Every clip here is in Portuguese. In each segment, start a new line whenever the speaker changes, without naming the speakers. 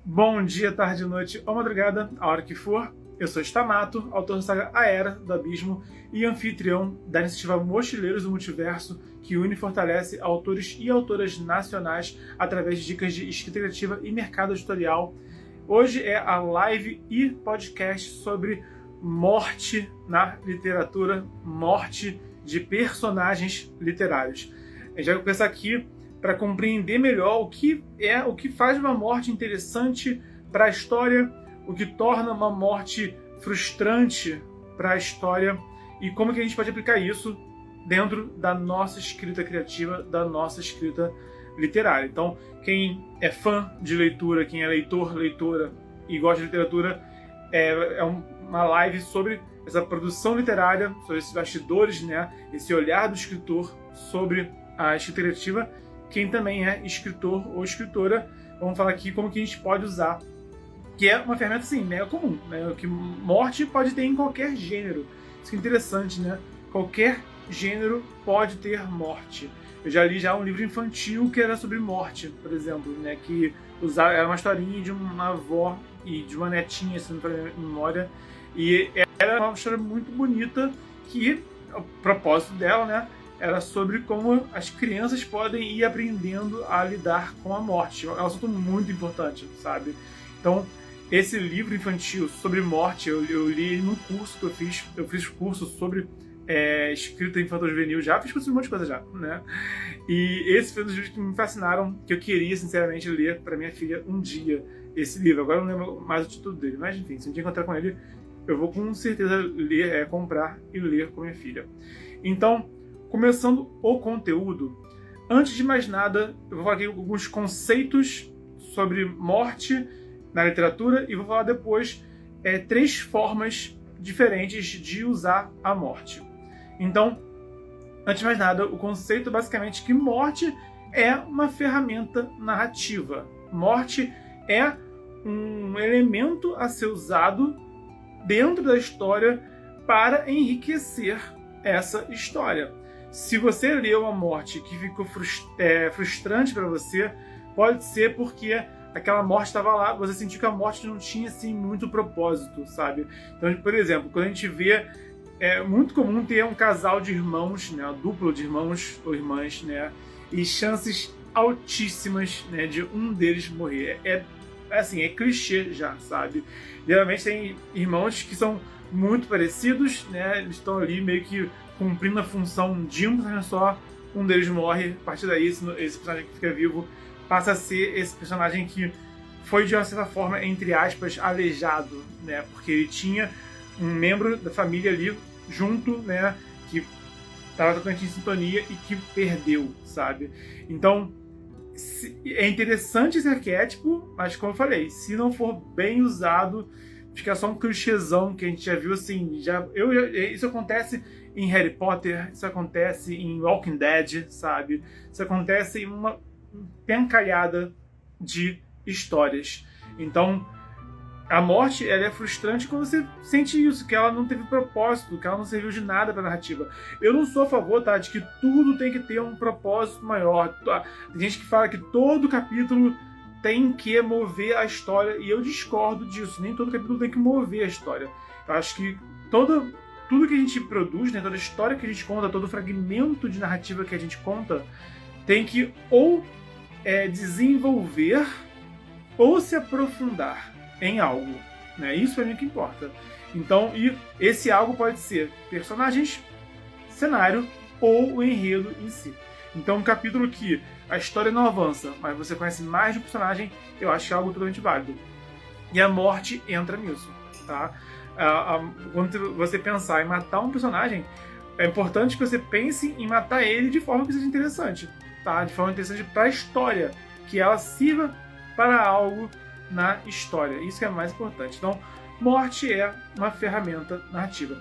Bom dia, tarde, noite ou madrugada, a hora que for. Eu sou Stamato, autor da saga A Era do Abismo e anfitrião da iniciativa Mochileiros do Multiverso, que une e fortalece autores e autoras nacionais através de dicas de escrita criativa e mercado editorial. Hoje é a live e podcast sobre morte na literatura, morte de personagens literários. A gente vai começar aqui para compreender melhor o que faz uma morte interessante para a história, o que torna uma morte frustrante para a história e como que a gente pode aplicar isso dentro da nossa escrita criativa, da nossa escrita literária. Então, quem é fã de leitura, quem é leitor, leitora e gosta de literatura, é uma live sobre essa produção literária, sobre esses bastidores, né? Esse olhar do escritor sobre a escrita criativa. Quem também é escritor ou escritora, vamos falar aqui como que a gente pode usar, que é uma ferramenta, assim, mega comum, né? Que morte pode ter em qualquer gênero. Isso que é interessante, né? Qualquer gênero pode ter morte. Eu já li um livro infantil que era sobre morte, por exemplo, né? Que era uma historinha de uma avó e de uma netinha, se não me memória, e era uma história muito bonita que o propósito dela, né? Era sobre como as crianças podem ir aprendendo a lidar com a morte. É um assunto muito importante, sabe? Então, esse livro infantil sobre morte, eu li num curso que eu fiz. Eu fiz curso sobre escrita infanto-juvenil, já fiz curso de um monte de coisa já, né? E esse foi um dos livros que me fascinaram, que eu queria, sinceramente, ler para minha filha um dia, esse livro. Agora eu não lembro mais o título dele, mas enfim, se um dia encontrar com ele, eu vou com certeza ler, comprar e ler com minha filha. Então, começando o conteúdo, antes de mais nada, eu vou falar aqui alguns conceitos sobre morte na literatura e vou falar depois 3 formas diferentes de usar a morte. Então, antes de mais nada, o conceito é basicamente que morte é uma ferramenta narrativa. Morte é um elemento a ser usado dentro da história para enriquecer essa história. Se você leu a morte que ficou frustrante para você, pode ser porque aquela morte estava lá, você sentiu que a morte não tinha assim muito propósito, sabe? Então, por exemplo, quando a gente vê, é muito comum ter um casal de irmãos, né, uma dupla de irmãos ou irmãs, né, e chances altíssimas, né, de um deles morrer. É clichê já, sabe? Geralmente tem irmãos que são muito parecidos, né? Eles estão ali meio que cumprindo a função de um personagem só, um deles morre, a partir daí esse personagem que fica vivo passa a ser esse personagem que foi, de uma certa forma, entre aspas, aleijado, né? Porque ele tinha um membro da família ali junto, né? Que estava totalmente em sintonia e que perdeu, sabe? Então, é interessante esse arquétipo, mas como eu falei, se não for bem usado, fica só um clichêzão que a gente já viu assim. Isso acontece em Harry Potter, isso acontece em Walking Dead, sabe? Isso acontece em uma pencalhada de histórias. Então, a morte, ela é frustrante quando você sente isso, que ela não teve propósito, que ela não serviu de nada para a narrativa. Eu não sou a favor, tá, de que tudo tem que ter um propósito maior. Tem gente que fala que todo capítulo tem que mover a história, e eu discordo disso. Nem todo capítulo tem que mover a história. Eu acho que tudo que a gente produz, né, toda a história que a gente conta, todo fragmento de narrativa que a gente conta, tem que ou desenvolver ou se aprofundar em algo, né? Isso para mim é o que importa. Então, e esse algo pode ser personagens, cenário ou o enredo em si. Então, um capítulo que a história não avança, mas você conhece mais de um personagem, eu acho que é algo totalmente válido. E a morte entra nisso, tá? Quando você pensar em matar um personagem, é importante que você pense em matar ele de forma que seja interessante, tá? De forma interessante para a história, que ela sirva para algo na história. Isso que é mais importante. Então, morte é uma ferramenta narrativa.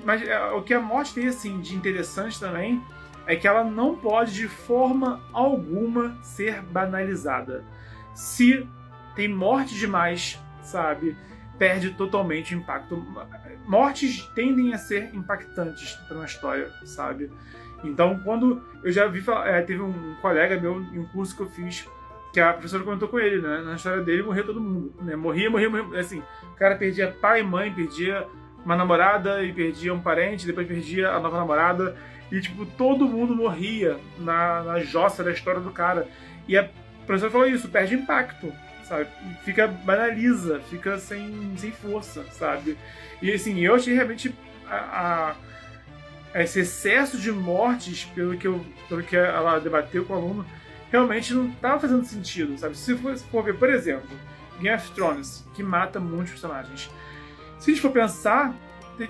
Mas o que a morte tem assim de interessante também é que ela não pode de forma alguma ser banalizada. Se tem morte demais, sabe, perde totalmente o impacto. Mortes tendem a ser impactantes para uma história, sabe? Então, quando eu já vi, teve um colega meu em um curso que eu fiz que a professora comentou com ele, né? Na história dele morria todo mundo, né? Morria. Assim, o cara perdia pai, mãe, perdia uma namorada e perdia um parente, depois perdia a nova namorada. E, tipo, todo mundo morria na jossa da história do cara. E a professora falou isso, perde impacto, sabe? Fica banaliza, fica sem força, sabe? E, assim, eu achei realmente esse excesso de mortes, pelo que ela debateu com o aluno, realmente não estava fazendo sentido, sabe? Se for ver, por exemplo, Game of Thrones, que mata muitos personagens. Se a gente for pensar,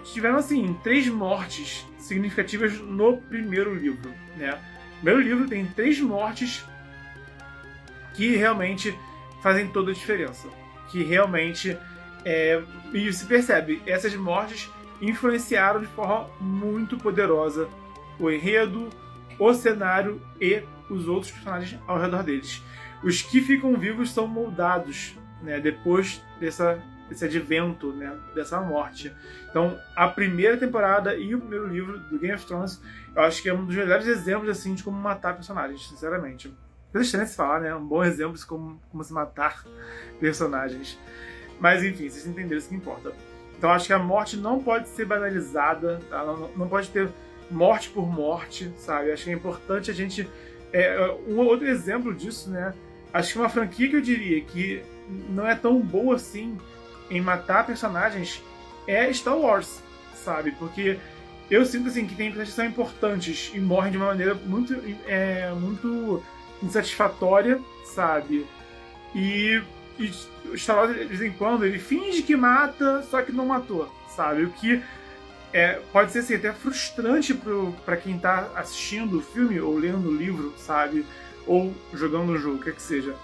tiveram, assim, 3 mortes significativas no primeiro livro, né? O primeiro livro tem 3 mortes que realmente fazem toda a diferença. Que realmente, e se percebe, essas mortes influenciaram de forma muito poderosa o enredo, o cenário e os outros personagens ao redor deles. Os que ficam vivos são moldados, né, depois desse advento, né, dessa morte. Então, a primeira temporada e o primeiro livro do Game of Thrones, eu acho que é um dos melhores exemplos, assim, de como matar personagens, sinceramente. Coisa estranha de se falar, né? Um bom exemplo de como se matar personagens. Mas, enfim, vocês entenderam isso que importa. Então, acho que a morte não pode ser banalizada, tá? Não pode ter morte por morte, sabe? Acho que é importante a gente... um outro exemplo disso, né? Acho que uma franquia que eu diria que não é tão boa assim em matar personagens é Star Wars, sabe? Porque eu sinto, assim, que tem personagens que são importantes e morrem de uma maneira muito insatisfatória, sabe? E o Star Wars, de vez em quando, ele finge que mata, só que não matou, sabe? O que pode ser, assim, até frustrante pra quem tá assistindo o filme ou lendo o livro, sabe? Ou jogando o jogo, o que seja.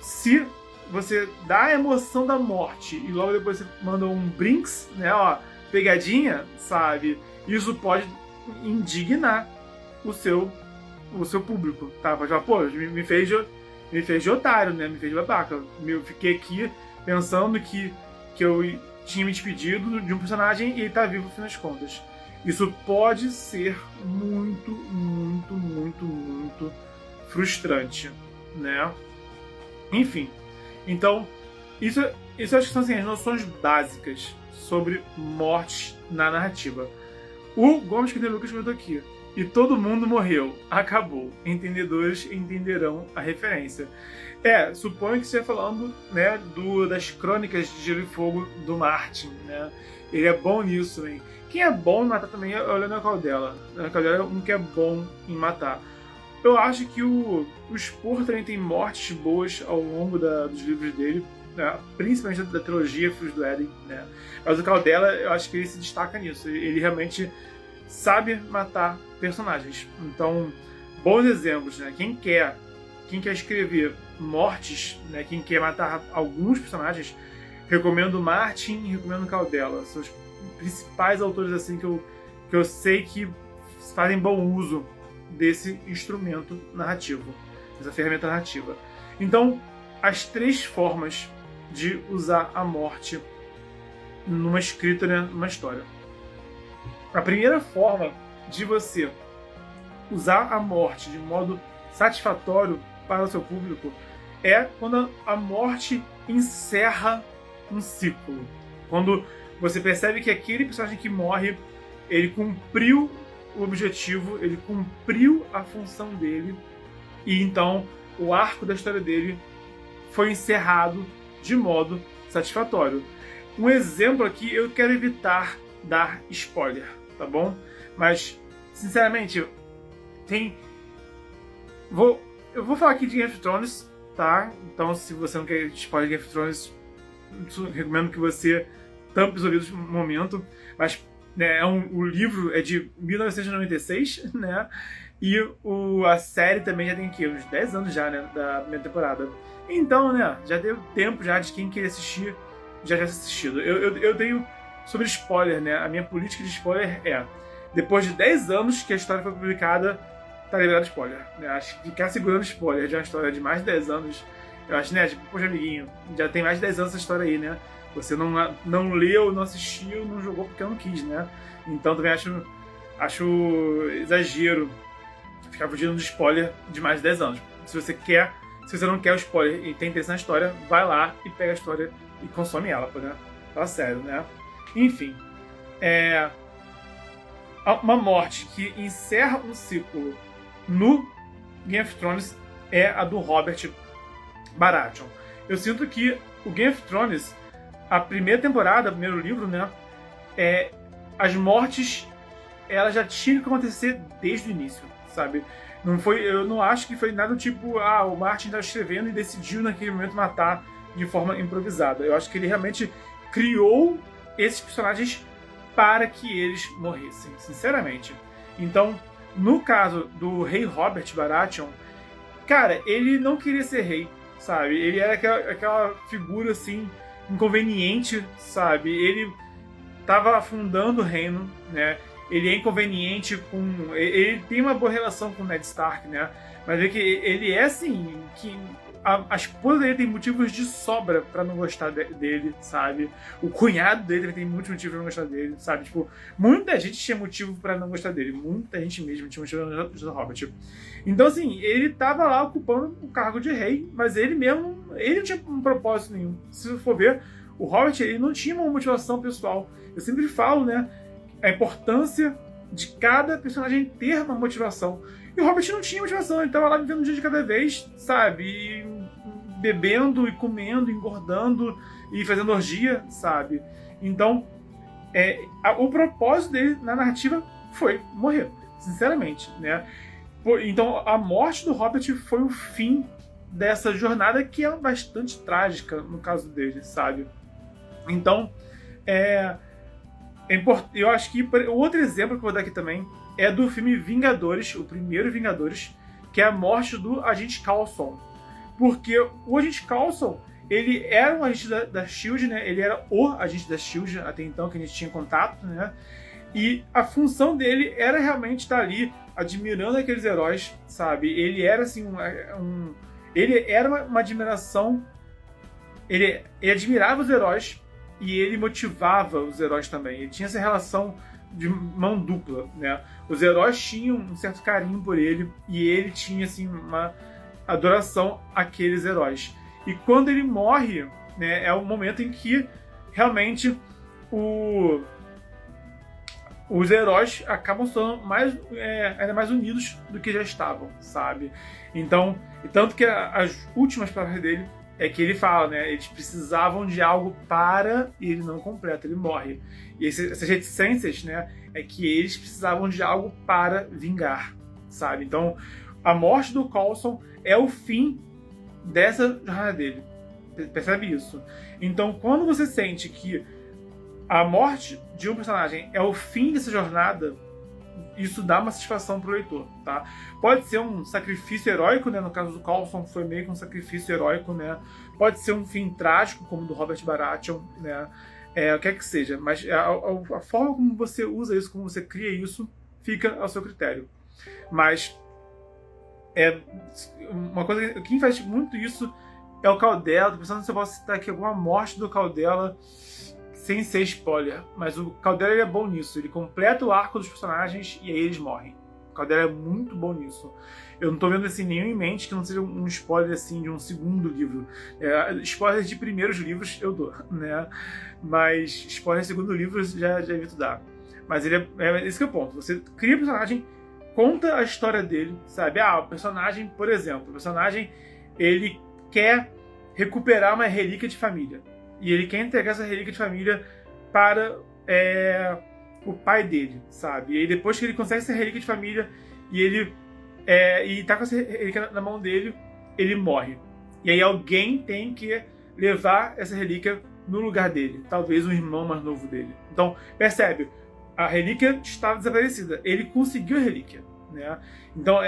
Se você dá a emoção da morte e logo depois você manda um brinks, né, ó, pegadinha, sabe? Isso pode indignar o seu público, tá? Pode falar, pô, me fez de otário, né? Me fez de babaca. Eu fiquei aqui pensando que eu tinha me despedido de um personagem e ele tá vivo no fim das contas. Isso pode ser muito, muito, muito, muito frustrante, né? Enfim. Então, isso acho que são, assim, as noções básicas sobre morte na narrativa. O Gomes que Lucas comentou aqui. E todo mundo morreu. Acabou. Entendedores entenderão a referência. Suponho que você está falando, né, das Crônicas de Gelo e Fogo do Martin, né? Ele é bom nisso também. Quem é bom em matar também é o Leonel Caldela. O Leonel Caldela é um que é bom em matar. Eu acho que o Spor também tem mortes boas ao longo dos livros dele, né? Principalmente da trilogia Filhos do Éden, né? Mas o Caldela, eu acho que ele se destaca nisso. Ele realmente sabe matar personagens. Então, bons exemplos, né? Quem quer escrever mortes, né? Quem quer matar alguns personagens, recomendo Martin e recomendo Caldela. São os principais autores, assim, que eu sei que fazem bom uso desse instrumento narrativo, dessa ferramenta narrativa. Então, as 3 formas de usar a morte numa escrita, né, numa história. A primeira forma de você usar a morte de modo satisfatório para o seu público é quando a morte encerra um ciclo. Quando você percebe que aquele personagem que morre, ele cumpriu o objetivo, ele cumpriu a função dele, e então o arco da história dele foi encerrado de modo satisfatório. Um exemplo aqui, eu quero evitar dar spoiler, tá bom? Mas, sinceramente, eu vou falar aqui de Game of Thrones, tá? Então, se você não quer spoiler de Game of Thrones, recomendo que você tampe os ouvidos no momento. Mas, né, o livro é de 1996, né? E a série também já tem aqui uns 10 anos já, né? Da primeira temporada. Então, né? Já deu tempo já de quem queria assistir já tivesse assistido. Eu tenho sobre spoiler, né? A minha política de spoiler depois de 10 anos que a história foi publicada, tá liberado spoiler, né? Acho que ficar segurando spoiler de uma história de mais de 10 anos, eu acho, né? Tipo, poxa, amiguinho, já tem mais de 10 anos essa história aí, né? Você não leu, não assistiu, não jogou porque eu não quis, né? Então também acho exagero ficar fugindo de spoiler de mais de 10 anos. Se você quer Se você não quer o spoiler e tem interesse na história, vai lá e pega a história e consome ela, né? Tá sério, né? Enfim, uma morte que encerra um ciclo no Game of Thrones é a do Robert Baratheon. Eu sinto que o Game of Thrones, a primeira temporada, o primeiro livro, né? As mortes, elas já tinham que acontecer desde o início, sabe? Eu não acho que foi nada do tipo, o Martin estava escrevendo e decidiu naquele momento matar de forma improvisada. Eu acho que ele realmente criou esses personagens para que eles morressem, sinceramente. Então, no caso do rei Robert Baratheon, cara, ele não queria ser rei, sabe? Ele era aquela figura, assim, inconveniente, sabe? Ele estava afundando o reino, né? Ele é inconveniente com... Ele tem uma boa relação com o Ned Stark, né? Mas é que ele é assim, que a esposa dele tem motivos de sobra pra não gostar dele, sabe? O cunhado dele tem muitos motivos pra não gostar dele, sabe? Tipo, muita gente tinha motivo pra não gostar dele. Muita gente mesmo tinha motivo pra não gostar do Robert. Então, assim, ele tava lá ocupando o cargo de rei, mas ele mesmo, ele não tinha um propósito nenhum. Se você for ver, o Robert, ele não tinha uma motivação pessoal. Eu sempre falo, né, a importância de cada personagem ter uma motivação. E o Robert não tinha motivação, ele tava lá vivendo um dia de cada vez, sabe? E bebendo e comendo, engordando e fazendo orgia, sabe? Então, o propósito dele na narrativa foi morrer, sinceramente, né? Então, a morte do Robert foi o fim dessa jornada que é bastante trágica no caso dele, sabe? Então, eu acho que o outro exemplo que eu vou dar aqui também é do filme Vingadores, o primeiro Vingadores, que é a morte do Agente Coulson. Porque o Agente Coulson, ele era um agente da S.H.I.E.L.D., né? Ele era o agente da S.H.I.E.L.D. até então, que a gente tinha contato, né? E a função dele era realmente estar ali admirando aqueles heróis, sabe? Ele era assim ele era uma admiração. Ele admirava os heróis e ele motivava os heróis também. Ele tinha essa relação de mão dupla, né? Os heróis tinham um certo carinho por ele e ele tinha assim uma adoração àqueles heróis. E quando ele morre, né, é o momento em que realmente os heróis acabam sendo ainda mais unidos do que já estavam, sabe? Então, tanto que as últimas palavras dele é que ele fala, né? Eles precisavam de algo para e ele não completa, ele morre. E essas reticências, né? É que eles precisavam de algo para vingar, sabe? Então, a morte do Coulson é o fim dessa jornada dele. Percebe isso? Então, quando você sente que a morte de um personagem é o fim dessa jornada, isso dá uma satisfação pro leitor, tá? Pode ser um sacrifício heróico, né? No caso do Coulson foi meio que um sacrifício heróico, né? Pode ser um fim trágico, como o do Robert Baratheon, né? O que é que seja. Mas a forma como você usa isso, como você cria isso, fica ao seu critério. Mas uma coisa, quem faz muito isso é o Caldela. Tô pensando se eu posso citar aqui alguma morte do Caldela sem ser spoiler, mas o Caldela ele é bom nisso, ele completa o arco dos personagens e aí eles morrem. O Caldela é muito bom nisso. Eu não tô vendo assim, nenhum em mente que não seja um spoiler assim, de um segundo livro. Spoilers de primeiros livros eu dou, né? Mas spoiler de segundo livro já evito dar. Mas esse que é o ponto. Você cria o personagem, conta a história dele, sabe? O personagem, por exemplo, o personagem ele quer recuperar uma relíquia de família. E ele quer entregar essa relíquia de família para o pai dele, sabe? E aí depois que ele consegue essa relíquia de família e ele tá com essa relíquia na mão dele, ele morre. E aí alguém tem que levar essa relíquia no lugar dele. Talvez um irmão mais novo dele. Então, percebe? A relíquia estava desaparecida. Ele conseguiu a relíquia, né? Então,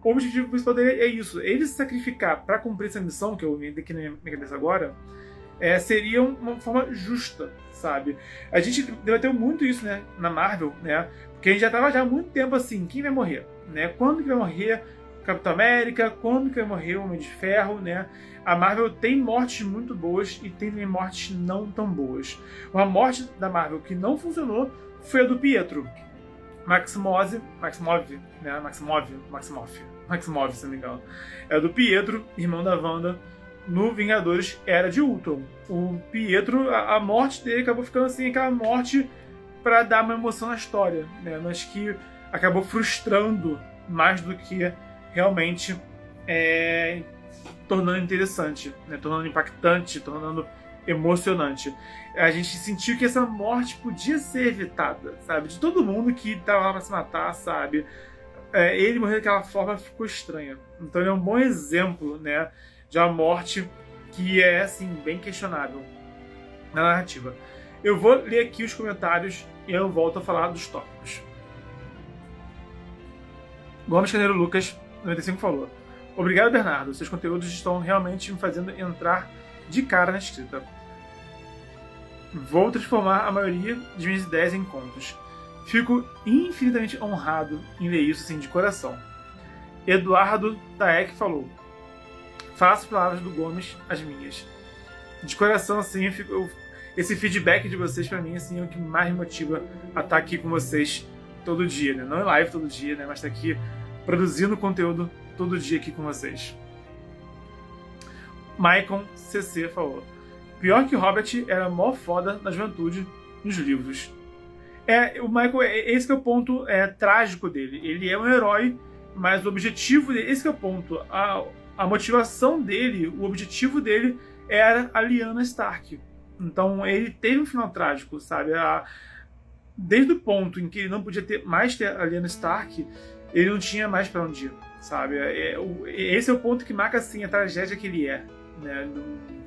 o objetivo principal dele é isso. Ele se sacrificar para cumprir essa missão, que eu vi aqui na minha cabeça agora, seria uma forma justa, sabe? A gente debateu muito isso, né, na Marvel, né? Porque a gente já estava há muito tempo assim, quem vai morrer, né? Quando que vai morrer Capitão América? Quando que vai morrer o Homem de Ferro, né? A Marvel tem mortes muito boas e tem também mortes não tão boas. Uma morte da Marvel que não funcionou foi a do Pietro. Maximov, se não me engano. É do Pietro, irmão da Wanda, no Vingadores Era de Ultron. O Pietro, a morte dele acabou ficando assim, aquela morte pra dar uma emoção na história, né? Mas que acabou frustrando mais do que realmente tornando interessante, né? Tornando impactante, tornando emocionante. A gente sentiu que essa morte podia ser evitada, sabe? De todo mundo que tava lá pra se matar, sabe? Ele morrer daquela forma ficou estranha. Então ele é um bom exemplo, né, de uma morte que é, assim, bem questionável na narrativa. Eu vou ler aqui os comentários e eu volto a falar dos tópicos. Gomes Caneiro Lucas, 95, falou: obrigado, Bernardo. Seus conteúdos estão realmente me fazendo entrar de cara na escrita. Vou transformar a maioria de minhas ideias em contos. Fico infinitamente honrado em ler isso assim de coração. Eduardo Taek falou: faço as palavras do Gomes as minhas. De coração, assim, esse feedback de vocês pra mim assim, é o que mais me motiva a estar aqui com vocês todo dia, né? Não em live todo dia, né? Mas estar aqui produzindo conteúdo todo dia aqui com vocês. Maicon CC falou: pior que o Robert era mó foda na juventude nos livros. O Michael, esse que é o ponto trágico dele. Ele é um herói, mas o objetivo dele, esse que é o ponto. A motivação dele, o objetivo dele era a Lyanna Stark. Então ele teve um final trágico, sabe? Desde o ponto em que ele não podia mais ter a Lyanna Stark, ele não tinha mais pra onde ir, sabe? Esse é o ponto que marca assim a tragédia que ele é, né?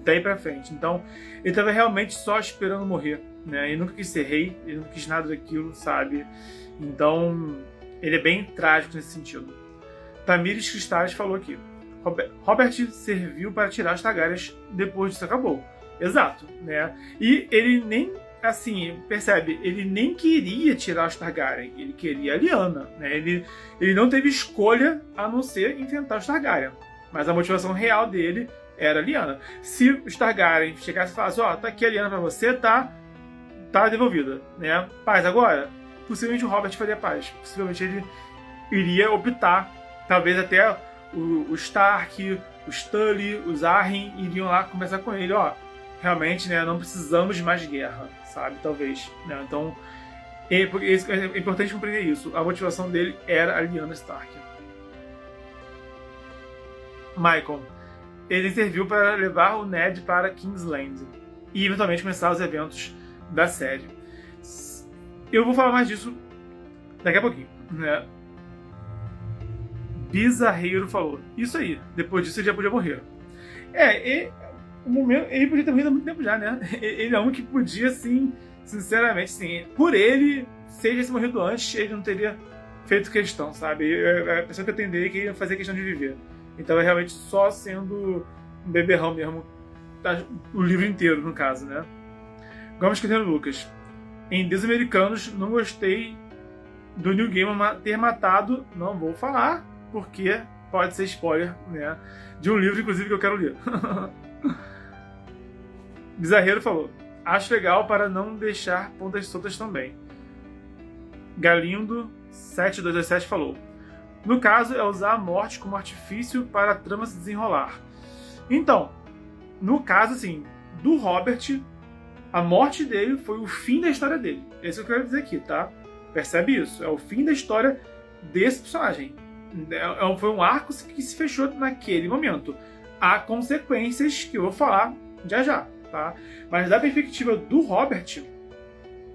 Daí pra frente. Então ele estava realmente só esperando morrer, né? Ele nunca quis ser rei, ele nunca quis nada daquilo, sabe? Então ele é bem trágico nesse sentido. Tamires Cristales falou aqui: Robert serviu para tirar as Targaryens, depois disso acabou. Exato, né? E ele nem, assim, percebe, ele nem queria tirar os Targaryen, ele queria a Lyanna, né? Ele não teve escolha a não ser enfrentar os Targaryen. Mas a motivação real dele era a Lyanna. Se os Targaryen chegassem e falassem: tá aqui a Lyanna pra você, tá devolvida, né? Paz agora? Possivelmente o Robert faria paz. Possivelmente ele iria optar, talvez até o Stark, os Tully, os Arryn iriam lá conversar com ele: realmente, né, não precisamos de mais guerra, sabe? Talvez, né? Então, é importante compreender isso. A motivação dele era a Lyanna Stark. Michael: ele serviu para levar o Ned para Kingsland e eventualmente começar os eventos da série. Eu vou falar mais disso daqui a pouquinho, né? Bizarreiro falou: isso aí, depois disso ele já podia morrer. Ele podia ter morrido há muito tempo já, né? Ele é um que podia, assim, sinceramente, sim. Por ele, se ele tivesse morrido antes, ele não teria feito questão, sabe? A pessoa que eu atenderia que ia fazer questão de viver. Então é realmente só sendo um beberrão mesmo, o livro inteiro, no caso, né? Gomes Caneiro Lucas: em Deus Americanos, não gostei do Neil Gaiman ter matado, não vou falar, porque pode ser spoiler, né? De um livro, inclusive, que eu quero ler. Bizarreiro falou: acho legal para não deixar pontas soltas também. Galindo 7227 falou: no caso, é usar a morte como artifício para a trama se desenrolar. Então, no caso, assim, do Robert, a morte dele foi o fim da história dele. É isso que eu quero dizer aqui, tá? Percebe isso? É o fim da história desse personagem. Foi um arco que se fechou naquele momento. Há consequências que eu vou falar já, tá? Mas da perspectiva do Robert,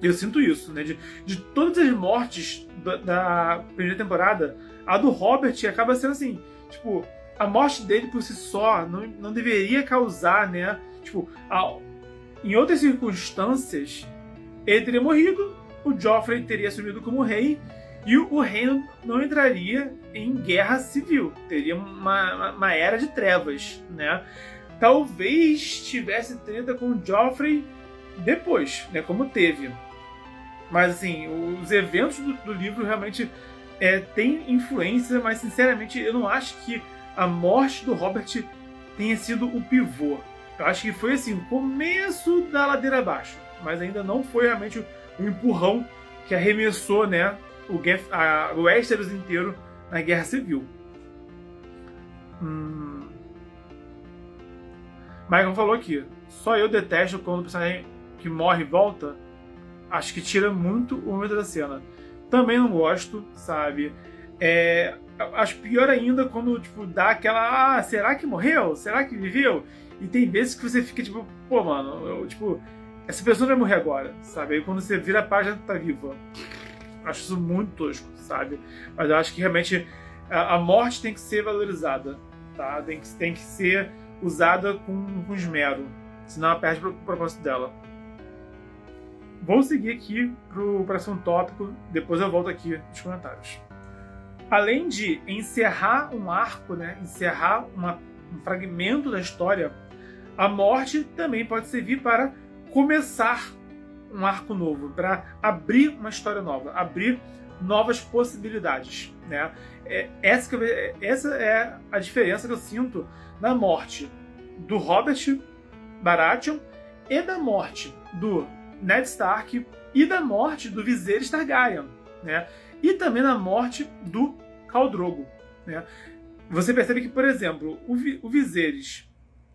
eu sinto isso, né? De todas as mortes da primeira temporada, a do Robert acaba sendo assim, tipo, a morte dele por si só não deveria causar, né? Tipo, em outras circunstâncias, ele teria morrido, o Joffrey teria assumido como rei e o reino não entraria em guerra civil. Teria uma era de trevas, né? Talvez tivesse treta com o Joffrey depois, né? Como teve. Mas, assim, os eventos do livro realmente têm influência, mas, sinceramente, eu não acho que a morte do Robert tenha sido o pivô. Eu acho que foi, assim, o começo da ladeira abaixo, mas ainda não foi realmente o empurrão que arremessou, né, o Westeros inteiro na Guerra Civil. Michael falou aqui, só eu detesto quando o personagem que morre volta. Acho que tira muito o momento da cena. Também não gosto, sabe? Acho pior ainda quando, tipo, dá aquela... será que morreu? Será que viveu? E tem vezes que você fica, tipo... Pô, mano, essa pessoa vai morrer agora, sabe? Aí quando você vira a página, tá viva. Acho isso muito tosco, sabe? Mas eu acho que realmente a morte tem que ser valorizada, tá? Tem que ser usada com esmero. Senão ela perde o propósito dela. Vou seguir aqui pro próximo tópico, depois eu volto aqui nos comentários. Além de encerrar um arco, né, encerrar um fragmento da história, a morte também pode servir para começar um arco novo, para abrir uma história nova, abrir novas possibilidades, né? Essa é a diferença que eu sinto na morte do Robert Baratheon e da morte do Ned Stark e da morte do Viserys Targaryen, né? E também na morte do Khal Drogo, né? Você percebe que, por exemplo, o Viserys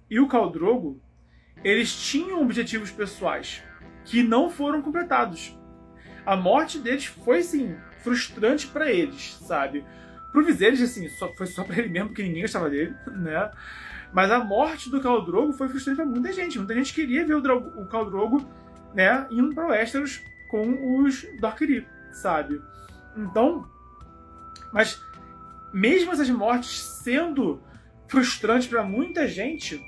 e o Khal Drogo, eles tinham objetivos pessoais que não foram completados. A morte deles foi, sim, frustrante para eles, sabe? Pro Viserys, assim, foi só para ele mesmo, porque ninguém gostava dele, né? Mas a morte do Khal Drogo foi frustrante para muita gente. Muita gente queria ver o Khal Drogo, né, indo para Westeros com os Dorkiri, sabe? Então, mas mesmo essas mortes sendo frustrantes para muita gente,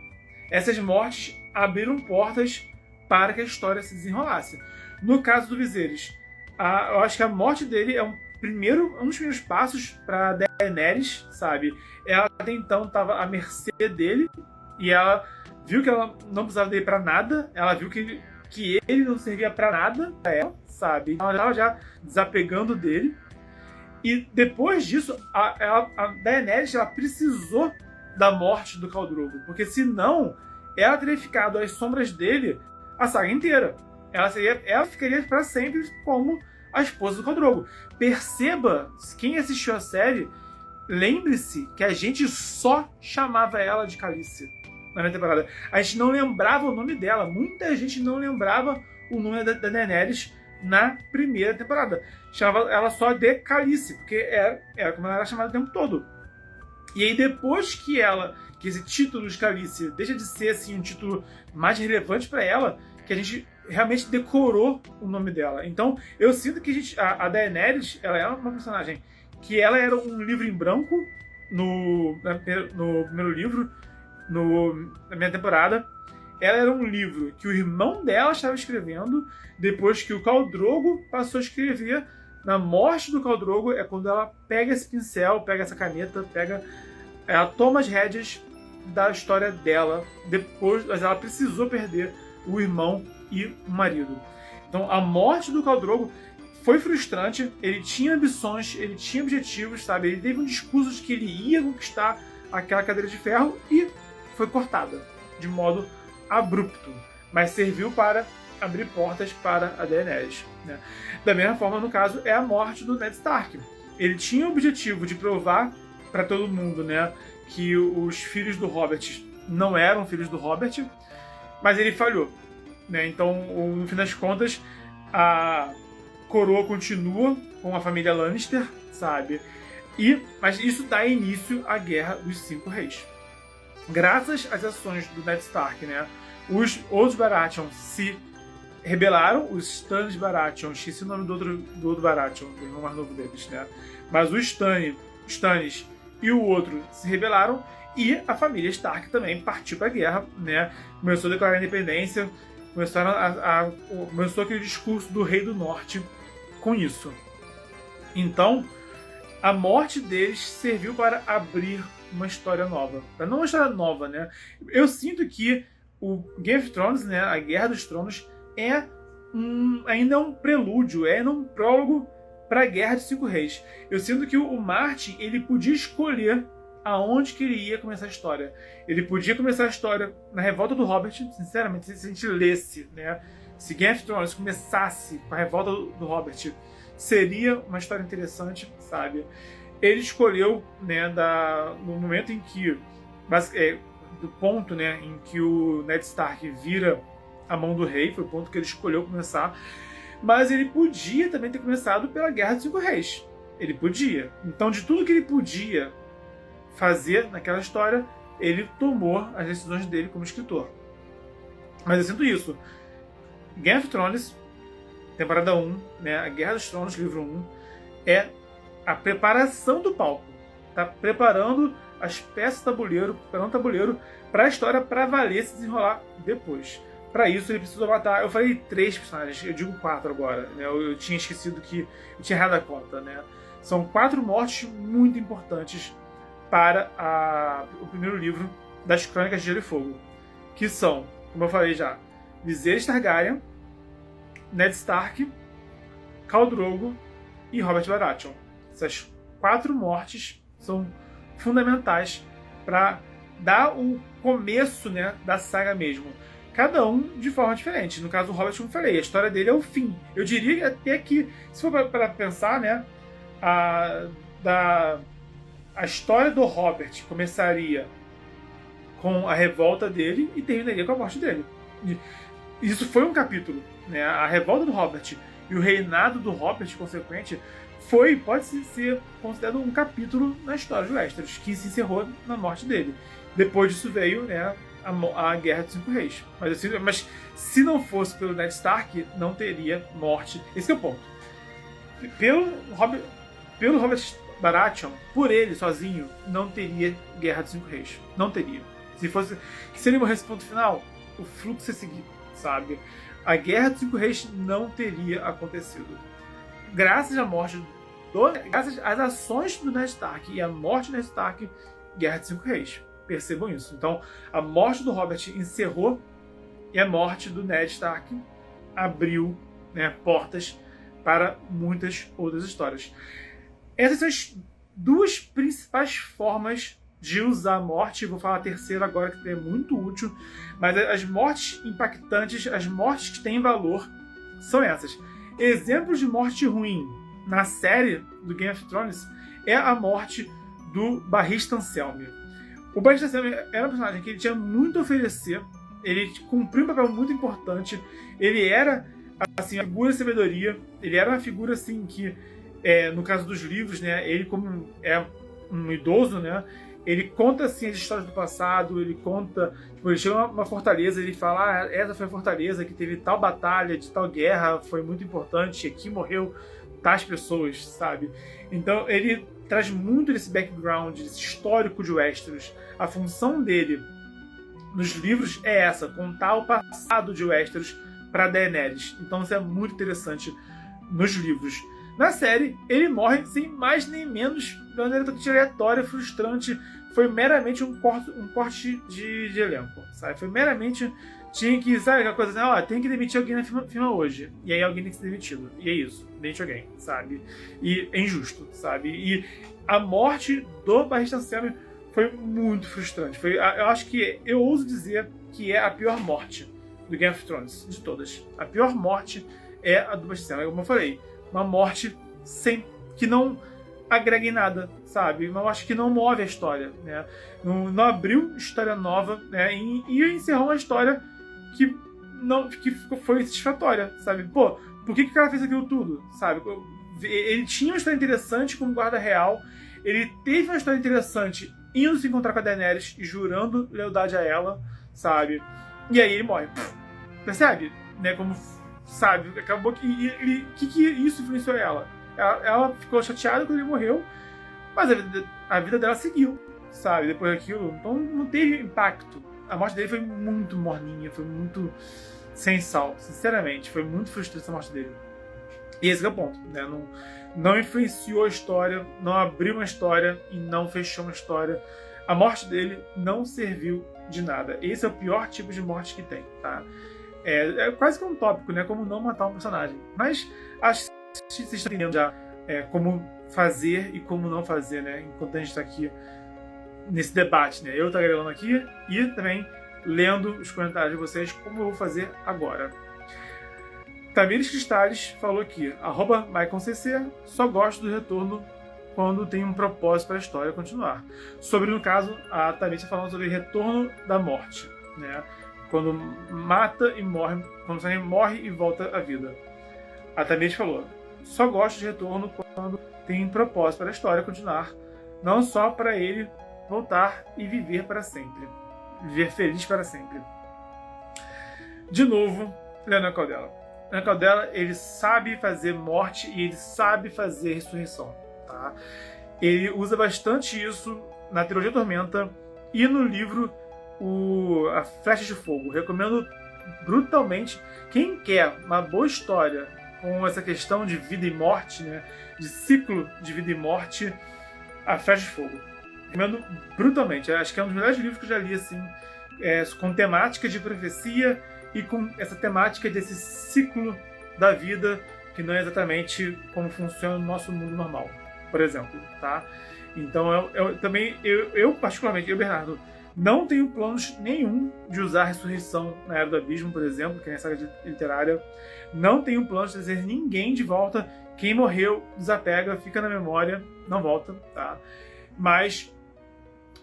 essas mortes abriram portas para que a história se desenrolasse. No caso do Viserys, eu acho que a morte dele é um dos primeiros passos para Daenerys, sabe? Ela até então estava à mercê dele e ela viu que ela não precisava dele para nada, ela viu que ele não servia para nada pra ela, sabe? Ela estava já desapegando dele. E depois disso, a Daenerys ela precisou da morte do Khal Drogo, porque senão ela teria ficado às sombras dele a saga inteira. Ela ficaria para sempre como a esposa do Khal Drogo. Perceba, quem assistiu a série, lembre-se que a gente só chamava ela de Khaleesi na primeira temporada. A gente não lembrava o nome dela. Muita gente não lembrava o nome da Daenerys na primeira temporada. Chamava ela só de Khaleesi, porque era como ela era chamada o tempo todo. E aí depois que esse título de Khaleesi deixa de ser assim, um título mais relevante para ela, que a gente realmente decorou o nome dela. Então eu sinto que a Daenerys, ela é uma personagem que ela era um livro em branco no primeiro livro, na primeira temporada. Ela era um livro que o irmão dela estava escrevendo, depois que o Khal Drogo passou a escrever. Na morte do Khal Drogo é quando ela pega esse pincel, pega essa caneta, ela toma as rédeas da história dela, mas ela precisou perder o irmão e o marido. Então a morte do Khal Drogo foi frustrante, ele tinha ambições, ele tinha objetivos, sabe? Ele teve um discurso de que ele ia conquistar aquela cadeira de ferro e foi cortada de modo abrupto, mas serviu para abrir portas para a Daenerys, né? Da mesma forma, no caso, é a morte do Ned Stark. Ele tinha o objetivo de provar para todo mundo, né, que os filhos do Robert não eram filhos do Robert, mas ele falhou, né? Então, no fim das contas, a coroa continua com a família Lannister, sabe? Mas isso dá início à Guerra dos Cinco Reis. Graças às ações do Ned Stark, né, os outros Baratheon se rebelaram, os Stannis Baratheon, esqueci o nome do outro Baratheon, o irmão mais novo deles, né? Mas o Stannis e o outro se rebelaram e a família Stark também partiu para a guerra, né? Começou a declarar a independência, começou aquele discurso do Rei do Norte com isso. Então, a morte deles serviu para abrir uma história nova. Não uma história nova, né? Eu sinto que o Game of Thrones, né, a Guerra dos Tronos, ainda é um prelúdio, é um prólogo para a Guerra dos Cinco Reis. Eu sinto que o Martin, ele podia escolher aonde que ele ia começar a história. Ele podia começar a história na revolta do Robert, sinceramente, se a gente lesse, né? Se Game of Thrones começasse com a revolta do Robert, seria uma história interessante, sabe? Ele escolheu, né, no momento em que, do ponto, né, em que o Ned Stark vira a mão do rei, foi o ponto que ele escolheu começar, mas ele podia também ter começado pela Guerra dos Cinco Reis. Ele podia. Então, de tudo que ele podia fazer naquela história, ele tomou as decisões dele como escritor. Mas eu sinto isso. Game of Thrones, temporada 1, né, a Guerra dos Tronos, livro 1, é a preparação do palco. Tá preparando as peças do tabuleiro, preparando o tabuleiro para a história para valer se desenrolar depois. Para isso ele precisou matar, eu falei 3 personagens, eu digo 4 agora, né? Eu tinha esquecido que eu tinha errado a conta, né? São 4 mortes muito importantes para o primeiro livro das Crônicas de Gelo e Fogo, que são, como eu falei já, Viserys Targaryen, Ned Stark, Khal Drogo e Robert Baratheon. Essas 4 mortes são fundamentais para dar o começo, né, da saga mesmo. Cada um de forma diferente. No caso do Robert, como eu falei, a história dele é o fim. Eu diria até que, se for para pensar, né, a história do Robert começaria com a revolta dele e terminaria com a morte dele. Isso foi um capítulo, né? A revolta do Robert e o reinado do Robert, consequente, pode ser considerado um capítulo na história de Westeros, que se encerrou na morte dele. Depois disso veio, né, a Guerra dos Cinco Reis. Mas se não fosse pelo Ned Stark, não teria morte. Esse é o ponto. Pelo Robert Baratheon, por ele sozinho, não teria Guerra dos Cinco Reis. Não teria. Se ele morresse ponto final, o fluxo ia seguir, sabe? A Guerra dos Cinco Reis não teria acontecido. Graças às ações do Ned Stark e a morte do Ned Stark, Guerra dos Cinco Reis. Percebam isso. Então, a morte do Robert encerrou e a morte do Ned Stark abriu, né, portas para muitas outras histórias. Essas são as 2 principais formas de usar a morte. Vou falar a terceira agora, que é muito útil. Mas as mortes impactantes, as mortes que têm valor, são essas. Exemplos de morte ruim na série do Game of Thrones é a morte do Barristan Selmy. O Barristan Selmy era um personagem que ele tinha muito a oferecer, ele cumpriu um papel muito importante, ele era, assim, uma figura de sabedoria, ele era uma figura, assim, que, no caso dos livros, né, ele como é um idoso, né, ele conta, assim, as histórias do passado, ele conta, tipo, ele chega uma fortaleza, ele fala, essa foi a fortaleza que teve tal batalha, de tal guerra, foi muito importante, aqui morreu tais pessoas, sabe? Então, ele traz muito desse background, desse histórico de Westeros. A função dele nos livros é essa, contar o passado de Westeros para Daenerys. Então isso é muito interessante nos livros. Na série, ele morre sem mais nem menos, de maneira totalmente aleatória, frustrante. Foi meramente um corte de elenco, sabe? Foi meramente... Tinha que, sabe, aquela coisa assim, tem que demitir alguém na firma hoje. E aí alguém tem que ser demitido. E é isso, demite alguém, sabe? E é injusto, sabe? E a morte do Barristan Selmy foi muito frustrante. Eu acho que, eu ouso dizer que é a pior morte do Game of Thrones, de todas. A pior morte é a do Barristan Selmy. Como eu falei, uma morte que não agrega em nada, sabe? Uma morte que não move a história, né? Não abriu história nova, né? E encerrou uma história que foi satisfatória, sabe? Pô, por que o cara fez aquilo tudo, sabe? Ele tinha uma história interessante como guarda real, ele teve uma história interessante indo se encontrar com a Daenerys e jurando lealdade a ela, sabe? E aí ele morre. Percebe? Né? Como, sabe? Acabou que isso influenciou ela? Ela ficou chateada quando ele morreu, mas a vida dela seguiu, sabe? Depois daquilo. Então não teve impacto. A morte dele foi muito morninha, foi muito sem sal, sinceramente. Foi muito frustrante essa morte dele. E esse é o ponto, né? Não influenciou a história, não abriu uma história e não fechou uma história. A morte dele não serviu de nada. Esse é o pior tipo de morte que tem, tá? É quase que um tópico, né? Como não matar um personagem. Mas acho que vocês estão entendendo já como fazer e como não fazer, né? Enquanto a gente está aqui nesse debate, né? Eu tagarelando aqui e também lendo os comentários de vocês, como eu vou fazer agora. Tamires Cristales falou que @MaiconCC só gosto do retorno quando tem um propósito para a história continuar. Sobre, no caso, a Tamires falando sobre retorno da morte, né? Quando mata e morre, quando o personagem morre e volta à vida. A Tamires falou: só gosto de retorno quando tem um propósito para a história continuar, não só para ele voltar e viver para sempre. Viver feliz para sempre. De novo, Leonel Caldela. Leonel Caldela, ele sabe fazer morte e ele sabe fazer ressurreição. Tá? Ele usa bastante isso na trilogia Tormenta e no livro A Flecha de Fogo. Recomendo brutalmente. Quem quer uma boa história com essa questão de vida e morte, né, de ciclo de vida e morte, A Flecha de Fogo. Recomendo brutalmente. Acho que é um dos melhores livros que eu já li, assim, com temática de profecia e com essa temática desse ciclo da vida, que não é exatamente como funciona no nosso mundo normal, por exemplo, tá? Então, eu particularmente, Bernardo, não tenho planos nenhum de usar a ressurreição na Era do Abismo, por exemplo, que é a saga literária. Não tenho planos de trazer ninguém de volta. Quem morreu, desapega, fica na memória, não volta, tá? Mas,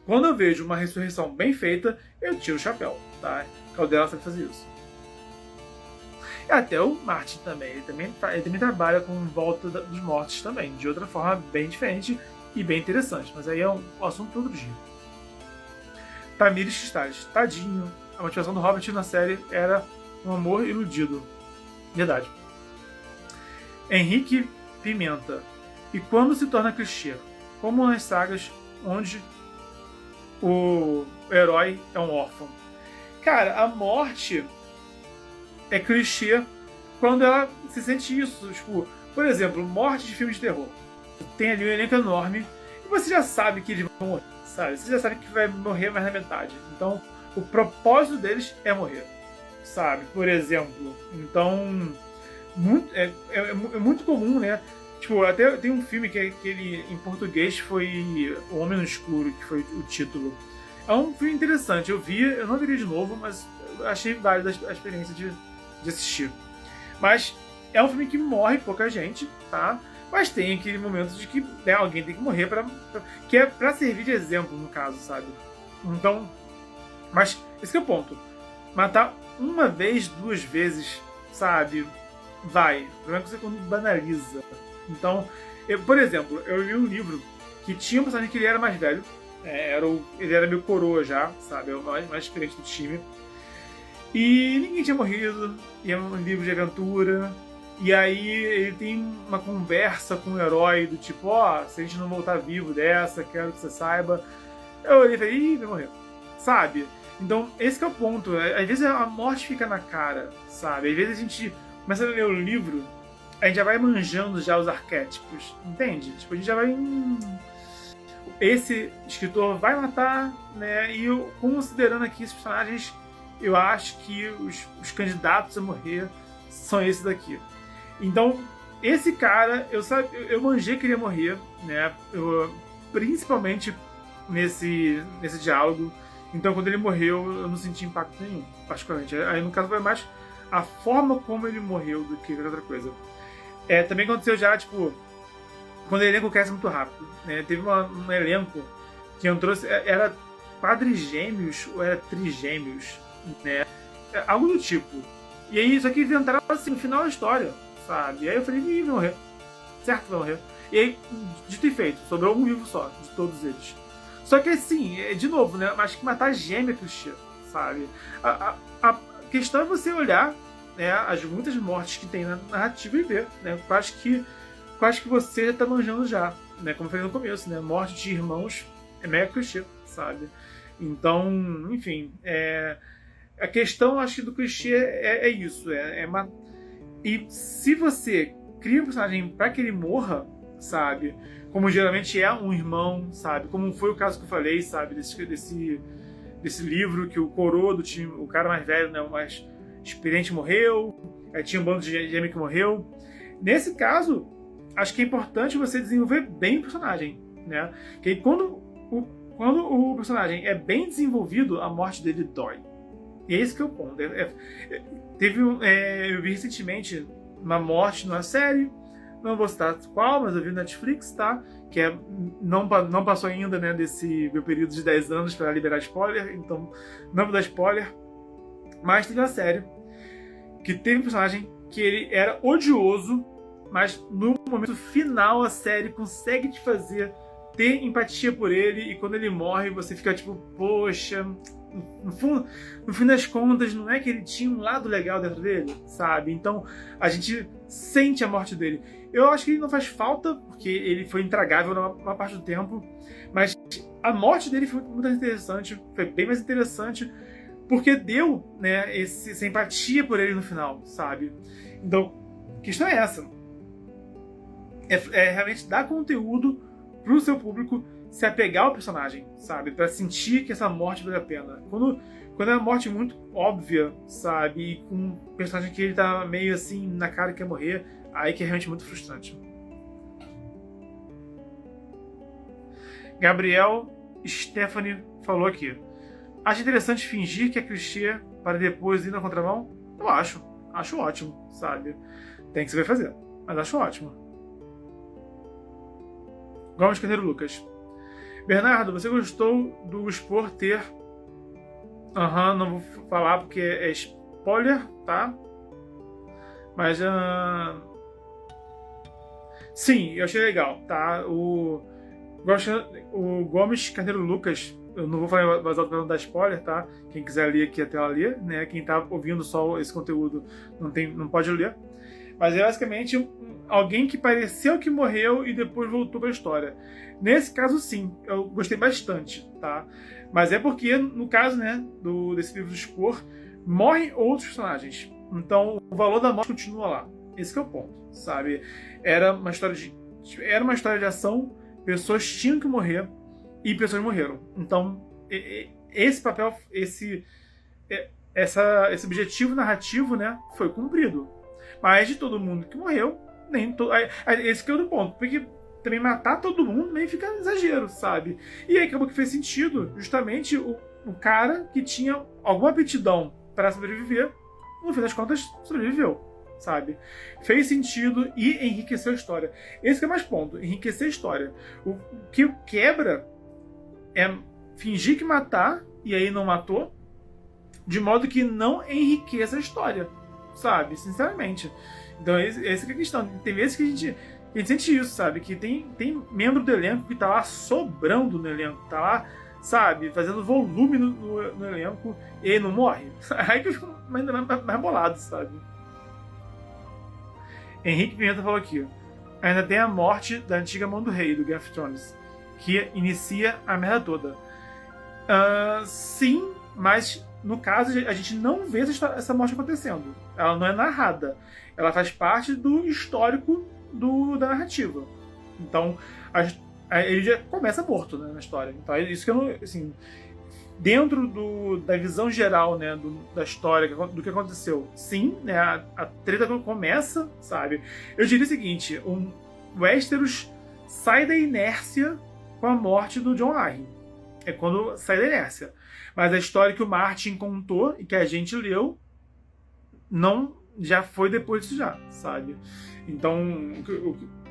quando eu vejo uma ressurreição bem feita, eu tiro o chapéu, tá? Caldela sabe fazer isso. E até o Martin também. Ele também trabalha com volta dos mortos também, de outra forma bem diferente e bem interessante. Mas aí é um assunto para outro dia. Tamires Cristales. Tadinho. A motivação do Hobbit na série era um amor iludido. Verdade. Henrique Pimenta. E quando se torna clichê? Como nas sagas onde o herói é um órfão. Cara, a morte é clichê quando ela se sente isso. Tipo, por exemplo, morte de filme de terror. Tem ali um elenco enorme e você já sabe que eles vão morrer, sabe? Você já sabe que vai morrer mais na metade. Então, o propósito deles é morrer, sabe? Por exemplo. Então, é muito comum, né? Tipo, até tem um filme que ele, em português foi O Homem no Escuro, que foi o título. É um filme interessante. Eu não veria de novo, mas achei válida a experiência de assistir. Mas é um filme que morre pouca gente, tá? Mas tem aquele momento de que, né, alguém tem que morrer que é pra servir de exemplo, no caso, sabe? Então, mas esse que é o ponto. Matar uma vez, duas vezes, sabe? Vai. O problema é que você quando banaliza. Então, por exemplo, eu li um livro que tinha um personagem que ele era mais velho. Ele era meio coroa já, sabe? O mais experiente do time. E ninguém tinha morrido. E é um livro de aventura. E aí ele tem uma conversa com o herói do tipo, se a gente não voltar vivo dessa, quero que você saiba. Eu olhei e falei, ih, vai morrer. Sabe? Então, esse que é o ponto. Às vezes a morte fica na cara, sabe? Às vezes a gente começa a ler o livro, a gente já vai manjando já os arquétipos, entende? Tipo, a gente já vai... Esse escritor vai matar, né? E eu, considerando aqui esses personagens, eu acho que os candidatos a morrer são esses daqui. Então, esse cara, eu manjei que ele ia morrer, né? Principalmente nesse diálogo. Então, quando ele morreu, eu não senti impacto nenhum, particularmente. Aí, no caso, foi mais a forma como ele morreu do que outra coisa. Também aconteceu já, tipo, quando o elenco cresce muito rápido, né? Teve um elenco que entrou, era quadrigêmeos ou era trigêmeos, né? Algo do tipo. E aí, só que eles entraram assim, no final da história, sabe? E aí eu falei, ih, vai morrer. Certo, vai morrer. E aí, dito e feito, sobrou um vivo só, de todos eles. Só que assim, de novo, né? Acho que matar gêmea é clichê, sabe? A questão é você olhar, né, as muitas mortes que tem na narrativa e ver, né? Quais que você já tá manjando já, né? Como eu falei no começo, né? Morte de irmãos é mega clichê, sabe? Então, enfim, a questão, acho que do clichê é isso, E se você cria um personagem pra que ele morra, sabe? Como geralmente é um irmão, sabe? Como foi o caso que eu falei, sabe? Desse livro que o coroa do time, o cara mais velho, né? O mais experiente morreu, tinha um bando de gêmeo que morreu. Nesse caso, acho que é importante você desenvolver bem o personagem, né? Que quando o personagem é bem desenvolvido, a morte dele dói, E é esse que é o ponto. Eu vi recentemente uma morte numa série, não vou citar qual, mas eu vi no Netflix, tá? Que não passou ainda, né, desse meu período de 10 anos para liberar spoiler, então não vou dar spoiler. Mas teve uma série que teve um personagem que ele era odioso, mas no momento final a série consegue te fazer ter empatia por ele, e quando ele morre você fica tipo, poxa, no fim das contas não é que ele tinha um lado legal dentro dele, sabe? Então a gente sente a morte dele. Eu acho que ele não faz falta, porque ele foi intragável na maior parte do tempo, mas a morte dele foi muito interessante, foi bem mais interessante, porque deu, né, essa empatia por ele no final, sabe? Então, a questão é essa. É realmente dar conteúdo pro seu público se apegar ao personagem, sabe? Pra sentir que essa morte vale a pena. Quando é uma morte muito óbvia, sabe? E com um personagem que ele tá meio assim na cara que quer morrer, aí que é realmente muito frustrante. Gabriel Stephanie falou aqui: acha interessante fingir que é clichê para depois ir na contramão? Eu acho. Acho ótimo, sabe? Tem que saber fazer, mas acho ótimo. Gomes Carneiro Lucas: Bernardo, você gostou do expor ter... não vou falar porque é spoiler, tá? Mas... sim, eu achei legal, tá? O Gomes Carneiro Lucas, eu não vou falar mais alto para não dar spoiler, tá? Quem quiser ler aqui até ela ler, né? Quem tá ouvindo só esse conteúdo não pode ler. Mas é basicamente alguém que pareceu que morreu e depois voltou para a história. Nesse caso, sim, eu gostei bastante, tá? Mas é porque, no caso, né, desse livro do Expor, morrem outros personagens. Então, o valor da morte continua lá. Esse que é o ponto, sabe? Era uma história de ação, pessoas tinham que morrer e pessoas morreram. Então, esse papel, esse objetivo narrativo, né, foi cumprido. Mas de todo mundo que morreu, esse que é o ponto. Porque também matar todo mundo meio fica exagero, sabe? E aí acabou que fez sentido, justamente o cara que tinha alguma aptidão para sobreviver, no fim das contas, sobreviveu, sabe? Fez sentido e enriqueceu a história. Esse que é mais ponto, enriquecer a história. O que quebra é fingir que matar, e aí não matou, de modo que não enriqueça a história, sabe? Sinceramente. Então, essa é a questão. Tem vezes que a gente sente isso, sabe? Que tem membro do elenco que tá lá sobrando no elenco, tá lá, sabe? Fazendo volume no elenco e ele não morre. Aí que eu fico mais bolado, sabe? Henrique Pimenta falou aqui: ainda tem a morte da antiga Mão do Rei, do Game of Thrones, que inicia a merda toda. Sim, mas no caso a gente não vê essa morte acontecendo. Ela não é narrada. Ela faz parte do histórico da narrativa. Então, ele já começa morto, né, na história. Então, é isso que eu não... Assim, dentro da visão geral, né, da história, do que aconteceu, sim, né, a treta começa, sabe? Eu diria o seguinte: o Westeros sai da inércia com a morte do Jon Arryn. É quando sai da inércia. Mas a história que o Martin contou e que a gente leu já foi depois disso já, sabe? Então,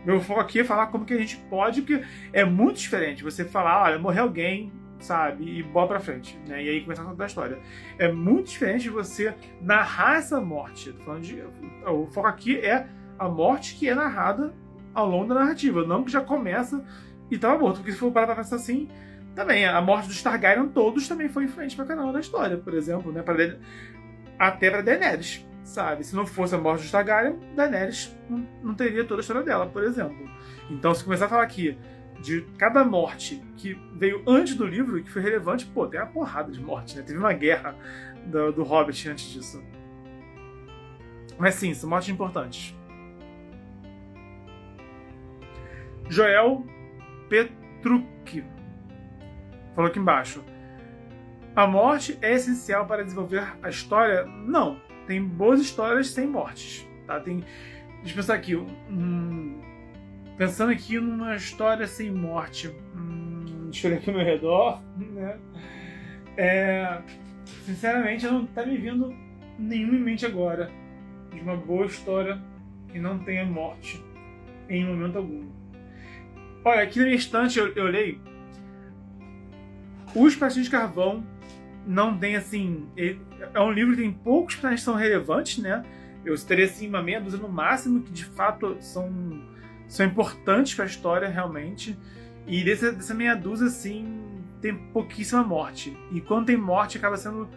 meu foco aqui é falar como que a gente pode, porque é muito diferente você falar, olha, morreu alguém, sabe? E bola pra frente, né? E aí começar a contar a história. É muito diferente de você narrar essa morte. O foco aqui é a morte que é narrada ao longo da narrativa, não que já começa e tava morto. Porque se for parar pra pensar assim, também a morte dos Targaryen todos também foi influente pra caramba na história, por exemplo, né? Até pra Daenerys, sabe? Se não fosse a morte dos Targaryen, Daenerys não teria toda a história dela, por exemplo. Então, se começar a falar aqui de cada morte que veio antes do livro e que foi relevante, pô, tem uma porrada de morte, né? Teve uma guerra do Hobbit antes disso. Mas sim, são mortes importantes. Joel Petrucci falou aqui embaixo: a morte é essencial para desenvolver a história? Não. Tem boas histórias sem mortes, tá? Deixa eu pensar aqui. Pensando aqui numa história sem morte. Deixa eu olhar aqui ao meu redor, né? sinceramente, não tá me vindo nenhuma em mente agora de uma boa história que não tenha morte em momento algum. Olha, aqui na minha estante eu olhei. Os Pratinhos de Carvão não tem, assim... É um livro que tem poucos personagens que são relevantes, né? Eu citaria, assim, uma meia dúzia no máximo, que de fato são importantes para a história, realmente. E dessa meia dúzia, assim, tem pouquíssima morte. E quando tem morte, acaba sendo...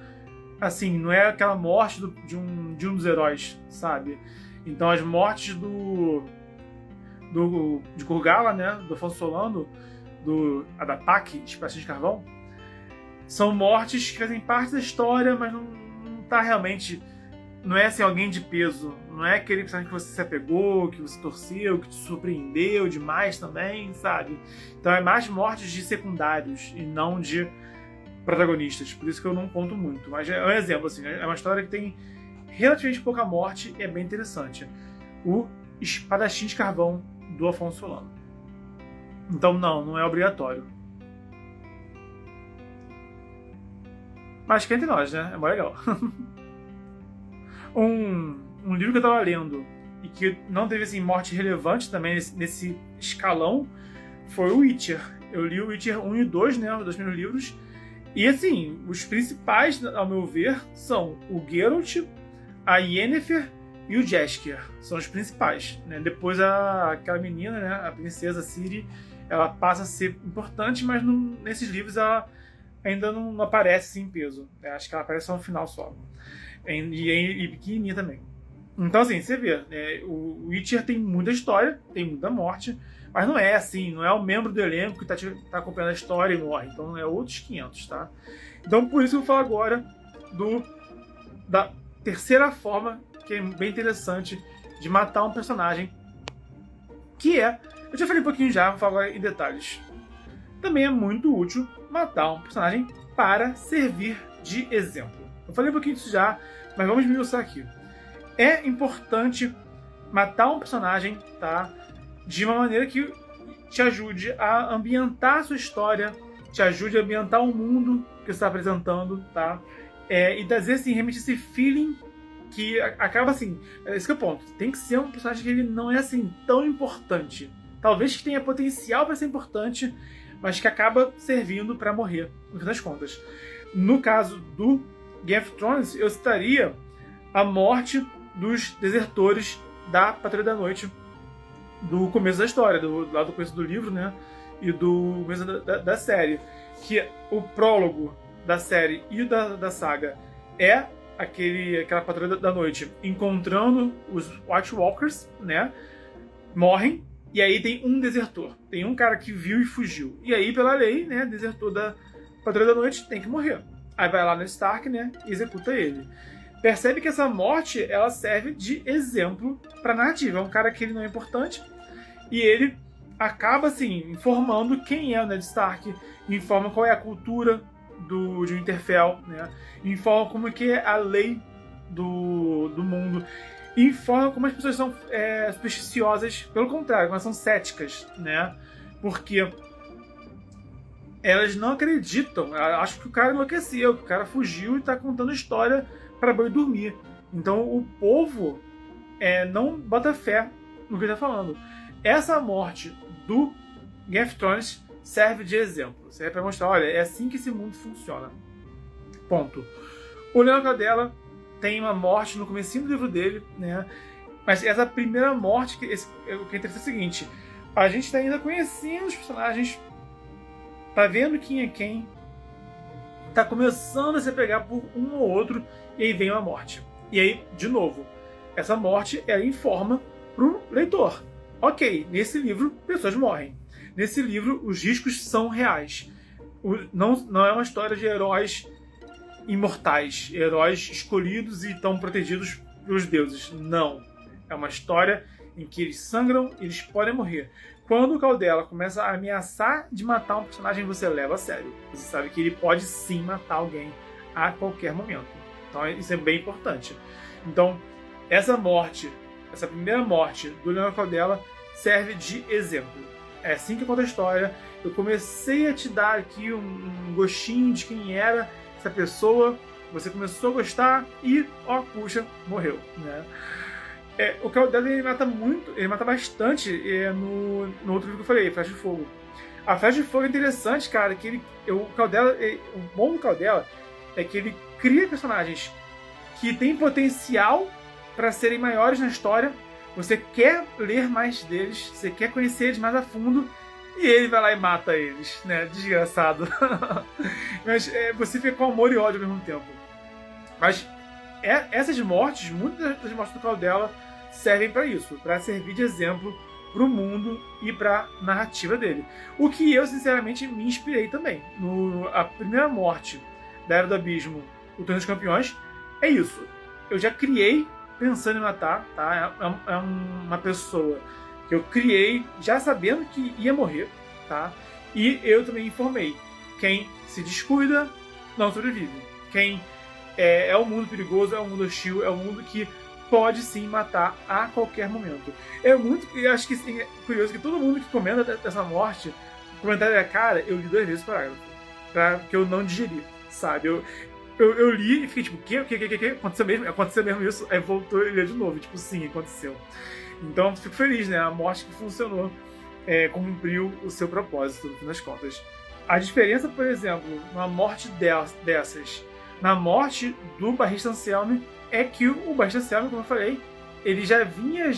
Assim, não é aquela morte de um dos heróis, sabe? Então as mortes de Kurgala, né? Do Afonso Solano, do Adapak, de Pratinhos de Carvão, são mortes que fazem parte da história, mas não tá realmente... Não é assim, alguém de peso. Não é aquele personagem que você se apegou, que você torceu, que te surpreendeu demais também, sabe? Então é mais mortes de secundários e não de protagonistas. Por isso que eu não conto muito. Mas é um exemplo, assim. É uma história que tem relativamente pouca morte e é bem interessante. O Espadachim de Carvão, do Afonso Solano. Então não é obrigatório. Mas que entre nós, né? É mais legal. Um livro que eu tava lendo e que não teve assim, morte relevante também nesse escalão foi o Witcher. Eu li o Witcher 1 e 2, né? Os dois primeiros livros. E assim, os principais, ao meu ver, são o Geralt, a Yennefer e o Jaskier. São os principais, né? Depois aquela menina, né? A princesa Ciri, ela passa a ser importante, mas nesses livros ela ainda não aparece assim, em peso. Eu acho que ela aparece só no final só. E pequenininha também. Então, assim, você vê, o Witcher tem muita história, tem muita morte, mas não é assim, não é o membro do elenco que tá acompanhando a história e morre. Então é outros 500, tá? Então, por isso eu vou falar agora da terceira forma, que é bem interessante, de matar um personagem, que é... Eu já falei um pouquinho já, vou falar em detalhes. Também é muito útil matar um personagem para servir de exemplo. Eu falei um pouquinho disso já, mas vamos me mostrar aqui. É importante matar um personagem, tá? De uma maneira que te ajude a ambientar a sua história, te ajude a ambientar o mundo que você está apresentando, tá? E trazer, assim, realmente esse feeling que acaba assim... Esse que é o ponto. Tem que ser um personagem que ele não é, assim, tão importante. Talvez que tenha potencial para ser importante, mas que acaba servindo para morrer, no fim das contas. No caso do Game of Thrones, eu citaria a morte dos desertores da Patrulha da Noite do começo da história, lá do começo do livro, né? E do começo da série. Que o prólogo da série e da saga é aquela Patrulha da Noite encontrando os White Walkers, né? Morrem, e aí tem um desertor. Tem um cara que viu e fugiu. E aí, pela lei, né? Desertor da Patrulha da Noite tem que morrer. Aí vai lá no Stark, né, e executa ele. Percebe que essa morte, ela serve de exemplo pra narrativa. É um cara que ele não é importante, e ele acaba, assim, informando quem é o Ned Stark, informa qual é a cultura de Winterfell, né, informa como que é a lei do mundo, informa como as pessoas são supersticiosas, pelo contrário, elas são céticas, né, porque... elas não acreditam. Acham que o cara enlouqueceu, que o cara fugiu e tá contando história para boi dormir. Então o povo não bota fé no que ele tá falando. Essa morte do Game of Thrones serve de exemplo. Serve para mostrar, olha, é assim que esse mundo funciona. Ponto. O Leão Cadela tem uma morte no comecinho do livro dele, né? Mas essa primeira morte, o que é interessante é o seguinte, a gente tá ainda conhecendo os personagens, tá vendo quem é quem, tá começando a se pegar por um ou outro, e aí vem uma morte. E aí, de novo, essa morte, ela informa pro leitor. Ok, nesse livro, pessoas morrem. Nesse livro, os riscos são reais. Não é uma história de heróis imortais, heróis escolhidos e tão protegidos pelos deuses. Não. É uma história em que eles sangram, eles podem morrer. Quando o Caldela começa a ameaçar de matar um personagem, você leva a sério. Você sabe que ele pode sim matar alguém a qualquer momento. Então isso é bem importante. Então, essa primeira morte do Leão Caldela serve de exemplo. É assim que conta a história. Eu comecei a te dar aqui um gostinho de quem era essa pessoa, você começou a gostar e, ó, puxa, morreu, né? O Caldela, ele mata muito, ele mata bastante no outro livro que eu falei, Flecha de Fogo. A Flecha de Fogo é interessante, cara, que o bom do Caldela é que ele cria personagens que têm potencial para serem maiores na história. Você quer ler mais deles, você quer conhecer eles mais a fundo, e ele vai lá e mata eles, né? Desgraçado. Mas você fica com amor e ódio ao mesmo tempo. Mas essas mortes, muitas das mortes do Caldela, servem para isso, para servir de exemplo para o mundo e para a narrativa dele. O que eu, sinceramente, me inspirei também. A primeira morte da Era do Abismo, o Torneio dos Campeões, é isso. Eu já criei pensando em matar, tá? É uma pessoa que eu criei já sabendo que ia morrer, tá? E eu também informei. Quem se descuida não sobrevive. Quem é um mundo perigoso, é um mundo hostil, é um mundo que pode sim matar a qualquer momento. Eu acho que é curioso que todo mundo que comenta dessa morte, o comentário é, cara, eu li 2 vezes o parágrafo, que eu não digeri, sabe? Eu li e fiquei tipo, o quê? Aconteceu mesmo isso? Aí voltou e leu de novo, tipo, sim, aconteceu. Então, fico feliz, né? A morte que funcionou, cumpriu o seu propósito, no fim das contas. A diferença, por exemplo, numa morte dessas, na morte do Barrista Anselme, é que o Barrista Anselme, como eu falei, ele já vinha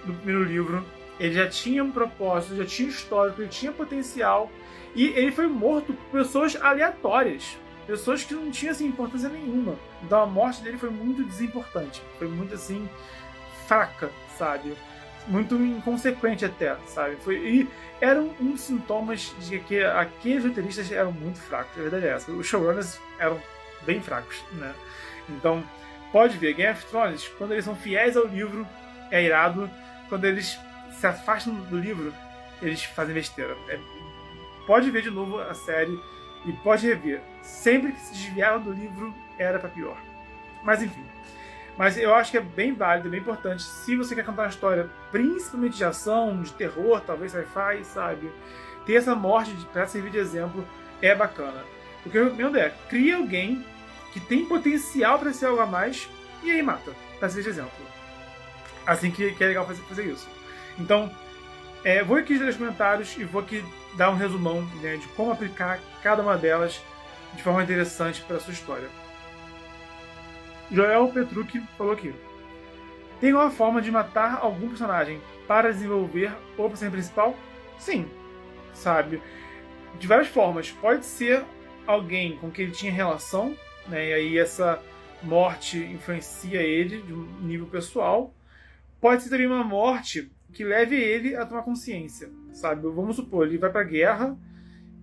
no primeiro livro, ele já tinha um propósito, já tinha histórico, ele tinha potencial, e ele foi morto por pessoas aleatórias, pessoas que não tinham assim, importância nenhuma. Então a morte dele foi muito desimportante, foi muito assim, fraca, sabe? Muito inconsequente até, sabe? E eram uns sintomas de que aqueles roteiristas eram muito fracos, a verdade é essa. Os showrunners eram bem fracos, né? Então, pode ver, Game of Thrones, quando eles são fiéis ao livro, é irado. Quando eles se afastam do livro, eles fazem besteira. Pode ver de novo a série e pode rever. Sempre que se desviaram do livro, era pra pior. Mas enfim. Mas eu acho que é bem válido, bem importante. Se você quer contar uma história, principalmente de ação, de terror, talvez sci-fi, sabe? Ter essa morte pra servir de exemplo é bacana. O que eu recomendo é, cria alguém que tem potencial para ser algo a mais, e aí mata, para ser de exemplo. Assim que é legal fazer isso. Então, vou aqui ler os comentários e vou aqui dar um resumão, né, de como aplicar cada uma delas de forma interessante para a sua história. Joel Petrucci falou aqui. Tem uma forma de matar algum personagem para desenvolver o personagem principal? Sim, sabe? De várias formas. Pode ser alguém com quem ele tinha relação, né? E aí essa morte influencia ele de um nível pessoal. Pode ser também uma morte que leve ele a tomar consciência, sabe? Vamos supor, ele vai pra guerra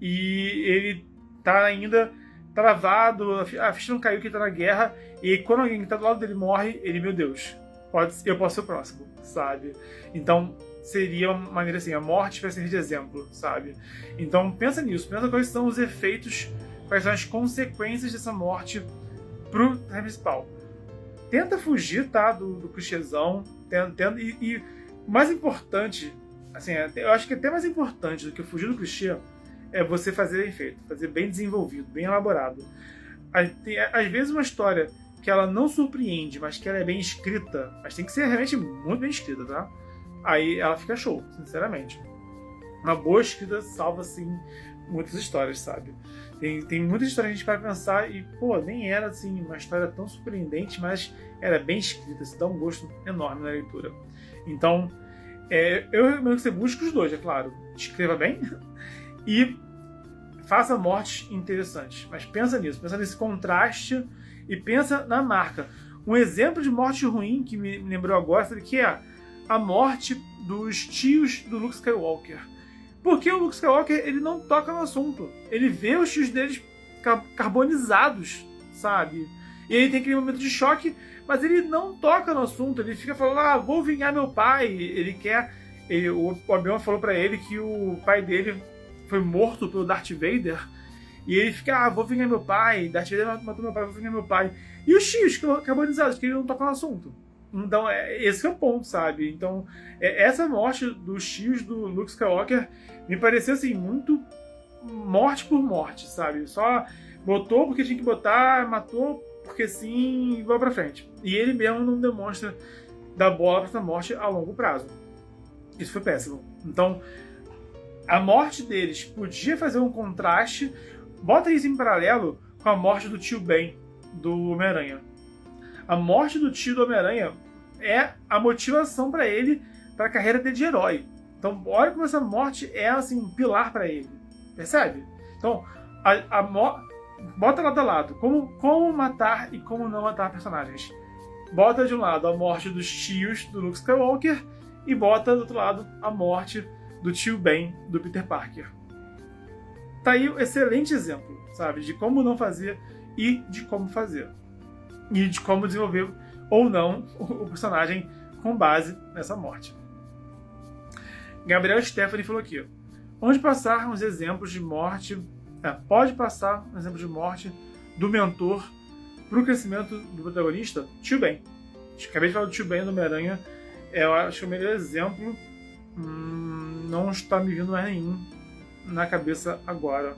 e ele tá ainda travado, a ficha não caiu que ele tá na guerra, e quando alguém que tá do lado dele morre, ele, meu Deus, eu posso ser o próximo, sabe? Então, seria uma maneira assim, a morte vai servir de exemplo, sabe? Então, pensa nisso, pensa quais são os efeitos, quais são as consequências dessa morte pro personagem principal. Tenta fugir, tá, do clichêzão, e o mais importante, assim, eu acho que até mais importante do que fugir do clichê é você fazer bem feito, fazer bem desenvolvido, bem elaborado. Às vezes uma história que ela não surpreende, mas que ela é bem escrita, mas tem que ser realmente muito bem escrita, tá? Aí ela fica show, sinceramente. Uma boa escrita salva, assim, muitas histórias, sabe? Tem muitas histórias que a gente vai pensar e, pô, nem era, assim, uma história tão surpreendente, mas era bem escrita, isso dá um gosto enorme na leitura. Então, eu recomendo que você busque os dois, é claro. Escreva bem e faça mortes interessantes. Mas pensa nisso, pensa nesse contraste e pensa na marca. Um exemplo de morte ruim que me lembrou agora que é a morte dos tios do Luke Skywalker. Porque o Luke Skywalker, ele não toca no assunto. Ele vê os tios deles carbonizados, sabe? E ele tem aquele momento de choque, mas ele não toca no assunto. Ele fica falando, vou vingar meu pai. Ele quer... o Obi-Wan falou pra ele que o pai dele foi morto pelo Darth Vader. E ele fica, vou vingar meu pai. Darth Vader matou meu pai, vou vingar meu pai. E os tios carbonizados, que ele não toca no assunto. Então, esse é o ponto, sabe? Então, essa morte dos tios do Luke Skywalker me pareceu, assim, muito morte por morte, sabe? Só botou porque tinha que botar, matou porque sim, e vai pra frente. E ele mesmo não demonstra dar bola pra essa morte a longo prazo. Isso foi péssimo. Então, a morte deles podia fazer um contraste. Bota isso em paralelo com a morte do tio Ben, do Homem-Aranha. A morte do tio do Homem-Aranha é a motivação para ele, para a carreira dele de herói. Então, olha como essa morte é assim, um pilar para ele. Percebe? Então, bota lado a lado. Como matar e como não matar personagens. Bota de um lado a morte dos tios do Luke Skywalker e bota do outro lado a morte do tio Ben do Peter Parker. Tá aí um excelente exemplo, sabe? De como não fazer e de como fazer. E de como desenvolver ou não o personagem com base nessa morte. Gabriel Stephanie falou aqui. Onde passar uns exemplos de morte... pode passar um exemplo de morte do mentor pro crescimento do protagonista? Tio Ben. Acabei de falar do tio Ben do Homem-Aranha. Eu acho que o melhor exemplo... não está me vindo mais nenhum na cabeça agora.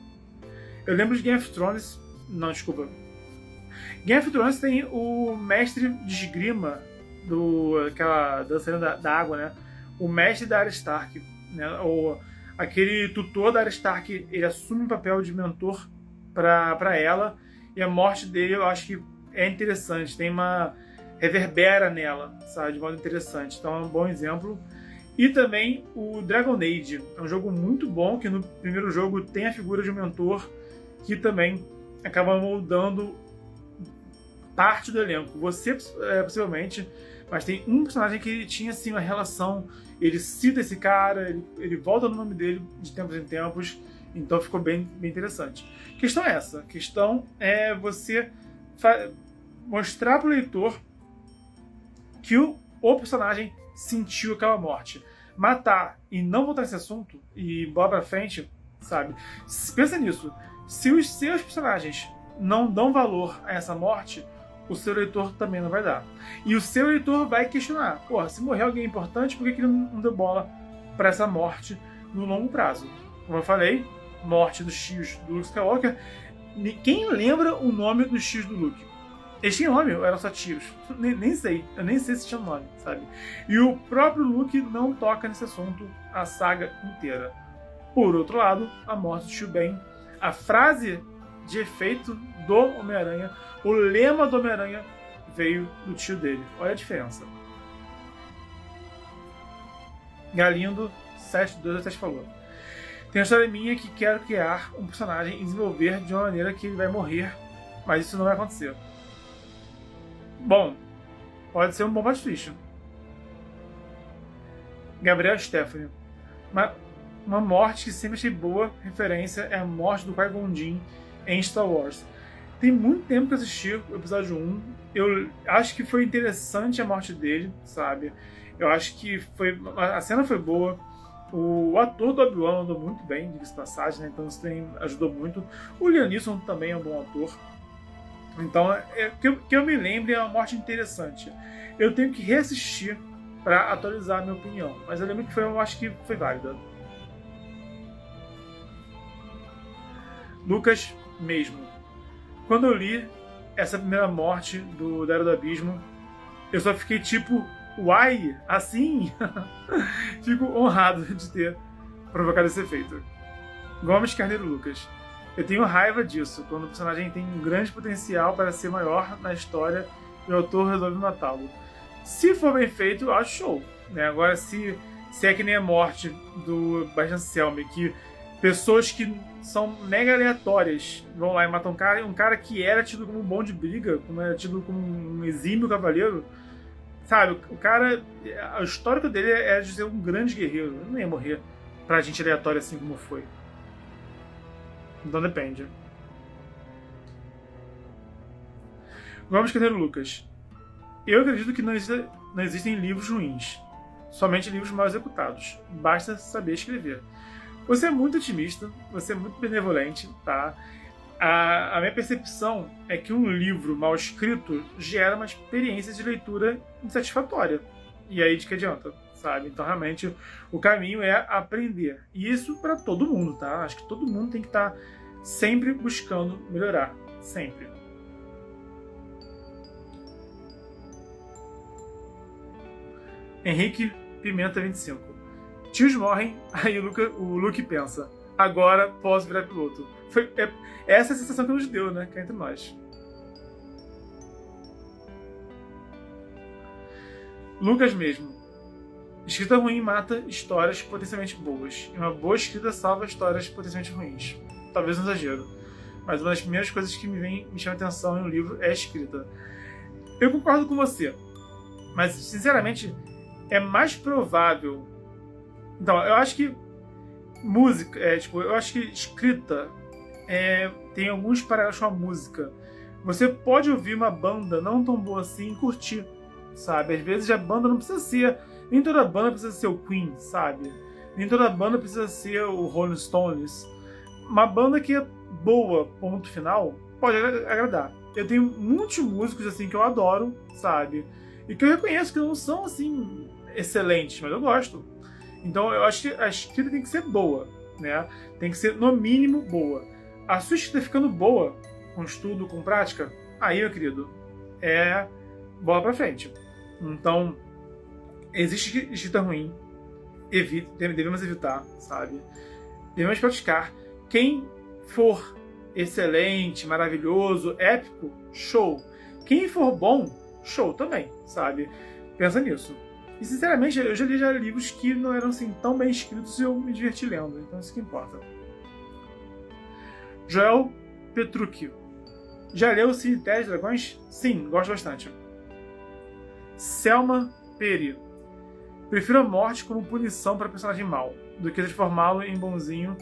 Eu lembro de Game of Thrones... Não, desculpa. Game of Thrones tem o mestre de esgrima aquela dançarina da água, né? O mestre da Arya Stark, né? Aquele tutor da Arya Stark, ele assume o papel de mentor para ela, e a morte dele eu acho que é interessante, tem uma reverbera nela, sabe, de modo interessante. Então é um bom exemplo. E também o Dragon Age, é um jogo muito bom, que no primeiro jogo tem a figura de um mentor que também acaba moldando parte do elenco. Você, possivelmente, mas tem um personagem que ele tinha assim uma relação, ele cita esse cara, ele volta no nome dele de tempos em tempos, então ficou bem interessante. A questão é essa, a questão é você mostrar para o leitor que o personagem sentiu aquela morte. Matar e não voltar nesse assunto e bola pra frente, sabe? Pensa nisso. Se os seus personagens não dão valor a essa morte, o seu leitor também não vai dar. E o seu leitor vai questionar. Porra, se morrer alguém importante, por que ele não deu bola para essa morte no longo prazo? Como eu falei, morte dos tios do Luke Skywalker. Quem lembra o nome dos tios do Luke? Eles tinham nome ou eram só tios? Nem sei. Eu nem sei se tinha nome, sabe? E o próprio Luke não toca nesse assunto a saga inteira. Por outro lado, a morte do tio Ben. A frase de efeito do Homem-Aranha, o lema do Homem-Aranha veio do tio dele. Olha a diferença. Galindo 727 falou. Tem uma história minha que quero criar um personagem e desenvolver de uma maneira que ele vai morrer, mas isso não vai acontecer. Bom, pode ser um bom plot twist. Gabriel Stephanie. Uma morte que sempre achei boa referência é a morte do Qui-Gon Jinn em Star Wars. Tem muito tempo que eu assisti o episódio 1. Eu acho que foi interessante a morte dele, sabe? Eu acho que a cena foi boa. O ator do Obi-Wan andou muito bem, diga-se de passagem, né? Então isso ajudou muito. O Liam Neeson também é um bom ator. Então, que eu me lembre, é uma morte interessante. Eu tenho que reassistir para atualizar a minha opinião. Mas eu lembro que eu acho que foi válida. Lucas mesmo. Quando eu li essa primeira morte da Era do Abismo, eu só fiquei tipo, uai, assim? Fico honrado de ter provocado esse efeito. Gomes Carneiro Lucas. Eu tenho raiva disso, quando o personagem tem um grande potencial para ser maior na história e o autor resolve matá-lo. Se for bem feito, eu acho show. Né? Agora, se é que nem a morte do Bastian Selmy, que pessoas que são mega aleatórias vão lá e matam um cara que era tido como um bom de briga, como era tido como um exímio cavaleiro. Sabe, o cara, o histórico dele era de ser um grande guerreiro. Ele não ia morrer pra gente aleatória assim como foi. Então depende. Gomes Carneiro Lucas. Eu acredito que não existem livros ruins. Somente livros mal executados. Basta saber escrever. Você é muito otimista, você é muito benevolente, tá? A minha percepção é que um livro mal escrito gera uma experiência de leitura insatisfatória. E aí de que adianta? Sabe? Então, realmente, o caminho é aprender. E isso para todo mundo, tá? Acho que todo mundo tem que estar sempre buscando melhorar. Sempre. Henrique Pimenta 25. Tios morrem, aí o Luke pensa, agora posso virar piloto. Essa é a sensação que nos deu, né? Que é entre nós. Lucas mesmo. Escrita ruim mata histórias potencialmente boas. E uma boa escrita salva histórias potencialmente ruins. Talvez um exagero. Mas uma das primeiras coisas que me chama atenção em um livro é a escrita. Eu concordo com você. Mas, sinceramente, é mais provável... Então, eu acho que música... eu acho que escrita tem alguns paralelos com a música. Você pode ouvir uma banda não tão boa assim e curtir, sabe? Às vezes a banda não precisa ser... Nem toda banda precisa ser o Queen, sabe? Nem toda banda precisa ser o Rolling Stones. Uma banda que é boa, ponto final, pode agradar. Eu tenho muitos músicos assim que eu adoro, sabe? E que eu reconheço que não são assim excelentes, mas eu gosto. Então eu acho que a escrita tem que ser boa, né? Tem que ser no mínimo boa. A sua escrita ficando boa, com estudo, com prática, aí, meu querido, é bola pra frente. Então, existe escrita ruim, devemos evitar, sabe? Devemos praticar. Quem for excelente, maravilhoso, épico, show. Quem for bom, show também, sabe? Pensa nisso. E, sinceramente, eu já li livros que não eram assim tão bem escritos e eu me diverti lendo. Então, isso que importa. Joel Petrucci. Já leu Cemitério de Dragões? Sim, gosto bastante. Selma Peri. Prefiro a morte como punição para personagem mau, do que transformá-lo em bonzinho.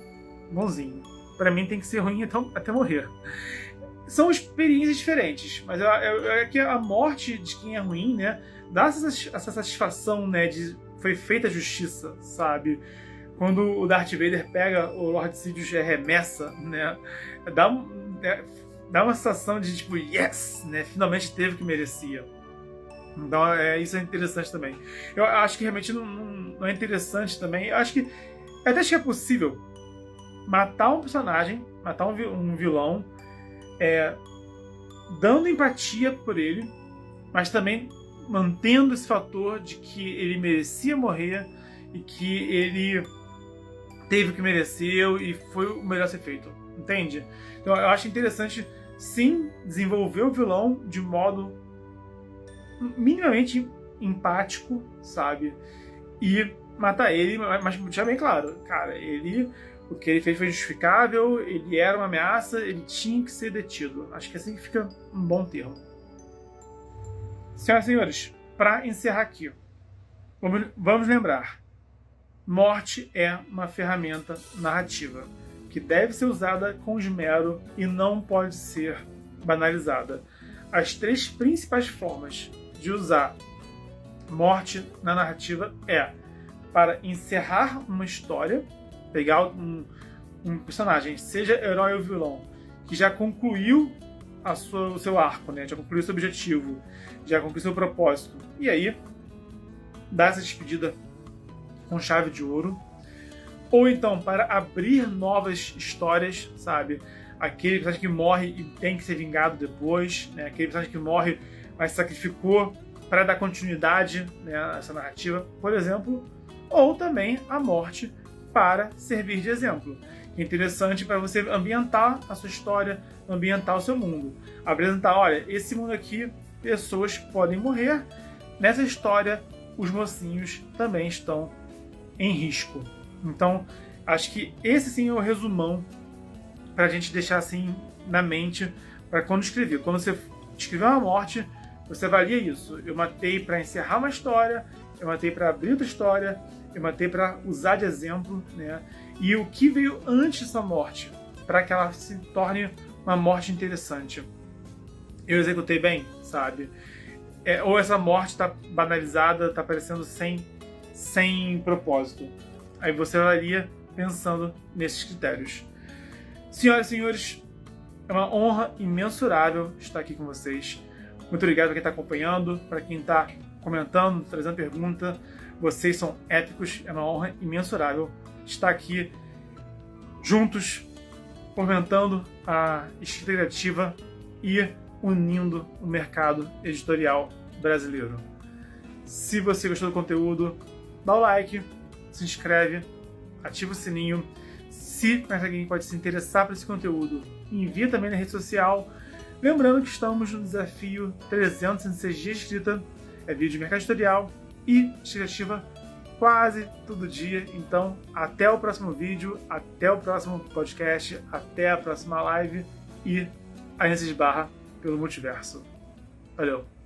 Pra mim tem que ser ruim até morrer. São experiências diferentes, mas é que a morte de quem é ruim, né, dá essa satisfação, né, de foi feita a justiça, sabe? Quando o Darth Vader pega o Lord Sidious e arremessa, né, dá uma sensação de tipo, yes, né, finalmente teve o que merecia. Então isso é interessante também. Eu acho que realmente não é interessante também. Eu acho que é possível matar um personagem, matar um vilão, dando empatia por ele, mas também mantendo esse fator de que ele merecia morrer e que ele teve o que mereceu e foi o melhor a ser feito. Entende? Então eu acho interessante, sim, desenvolver o vilão de modo minimamente empático, sabe? E matar ele, mas deixar bem claro, cara, o que ele fez foi justificável, ele era uma ameaça, ele tinha que ser detido. Acho que assim fica um bom termo. Senhoras e senhores, para encerrar aqui, vamos lembrar, morte é uma ferramenta narrativa que deve ser usada com esmero e não pode ser banalizada. As 3 principais formas de usar morte na narrativa para encerrar uma história, pegar um personagem, seja herói ou vilão, que já concluiu o seu arco, né? Já concluiu seu objetivo, já concluiu seu propósito, e aí dar essa despedida com chave de ouro, ou então para abrir novas histórias, sabe? Aquele personagem que morre e tem que ser vingado depois, né? Aquele personagem que morre, mas sacrificou para dar continuidade, né, a essa narrativa, por exemplo, ou também a morte para servir de exemplo. É interessante para você ambientar a sua história, ambientar o seu mundo. Apresentar, olha, esse mundo aqui, pessoas podem morrer. Nessa história, os mocinhos também estão em risco. Então, acho que esse sim é o resumão para a gente deixar assim na mente para quando escrever. Quando você escrever uma morte, você avalia isso. Eu matei para encerrar uma história, eu matei para abrir outra história, eu matei para usar de exemplo, né? E o que veio antes dessa morte, para que ela se torne uma morte interessante. Eu executei bem, sabe? Ou essa morte está banalizada, está parecendo sem propósito. Aí você avalia pensando nesses critérios. Senhoras e senhores, é uma honra imensurável estar aqui com vocês. Muito obrigado para quem está acompanhando, para quem está comentando, trazendo pergunta. Vocês são épicos, é uma honra imensurável estar aqui juntos, fomentando a escrita criativa e unindo o mercado editorial brasileiro. Se você gostou do conteúdo, dá o like, se inscreve, ativa o sininho. Se mais alguém pode se interessar por esse conteúdo, envia também na rede social. Lembrando que estamos no desafio 366 dias de escrita, é vídeo de mercado editorial e escrita quase todo dia. Então, até o próximo vídeo, até o próximo podcast, até a próxima live e a gente se esbarra pelo multiverso. Valeu!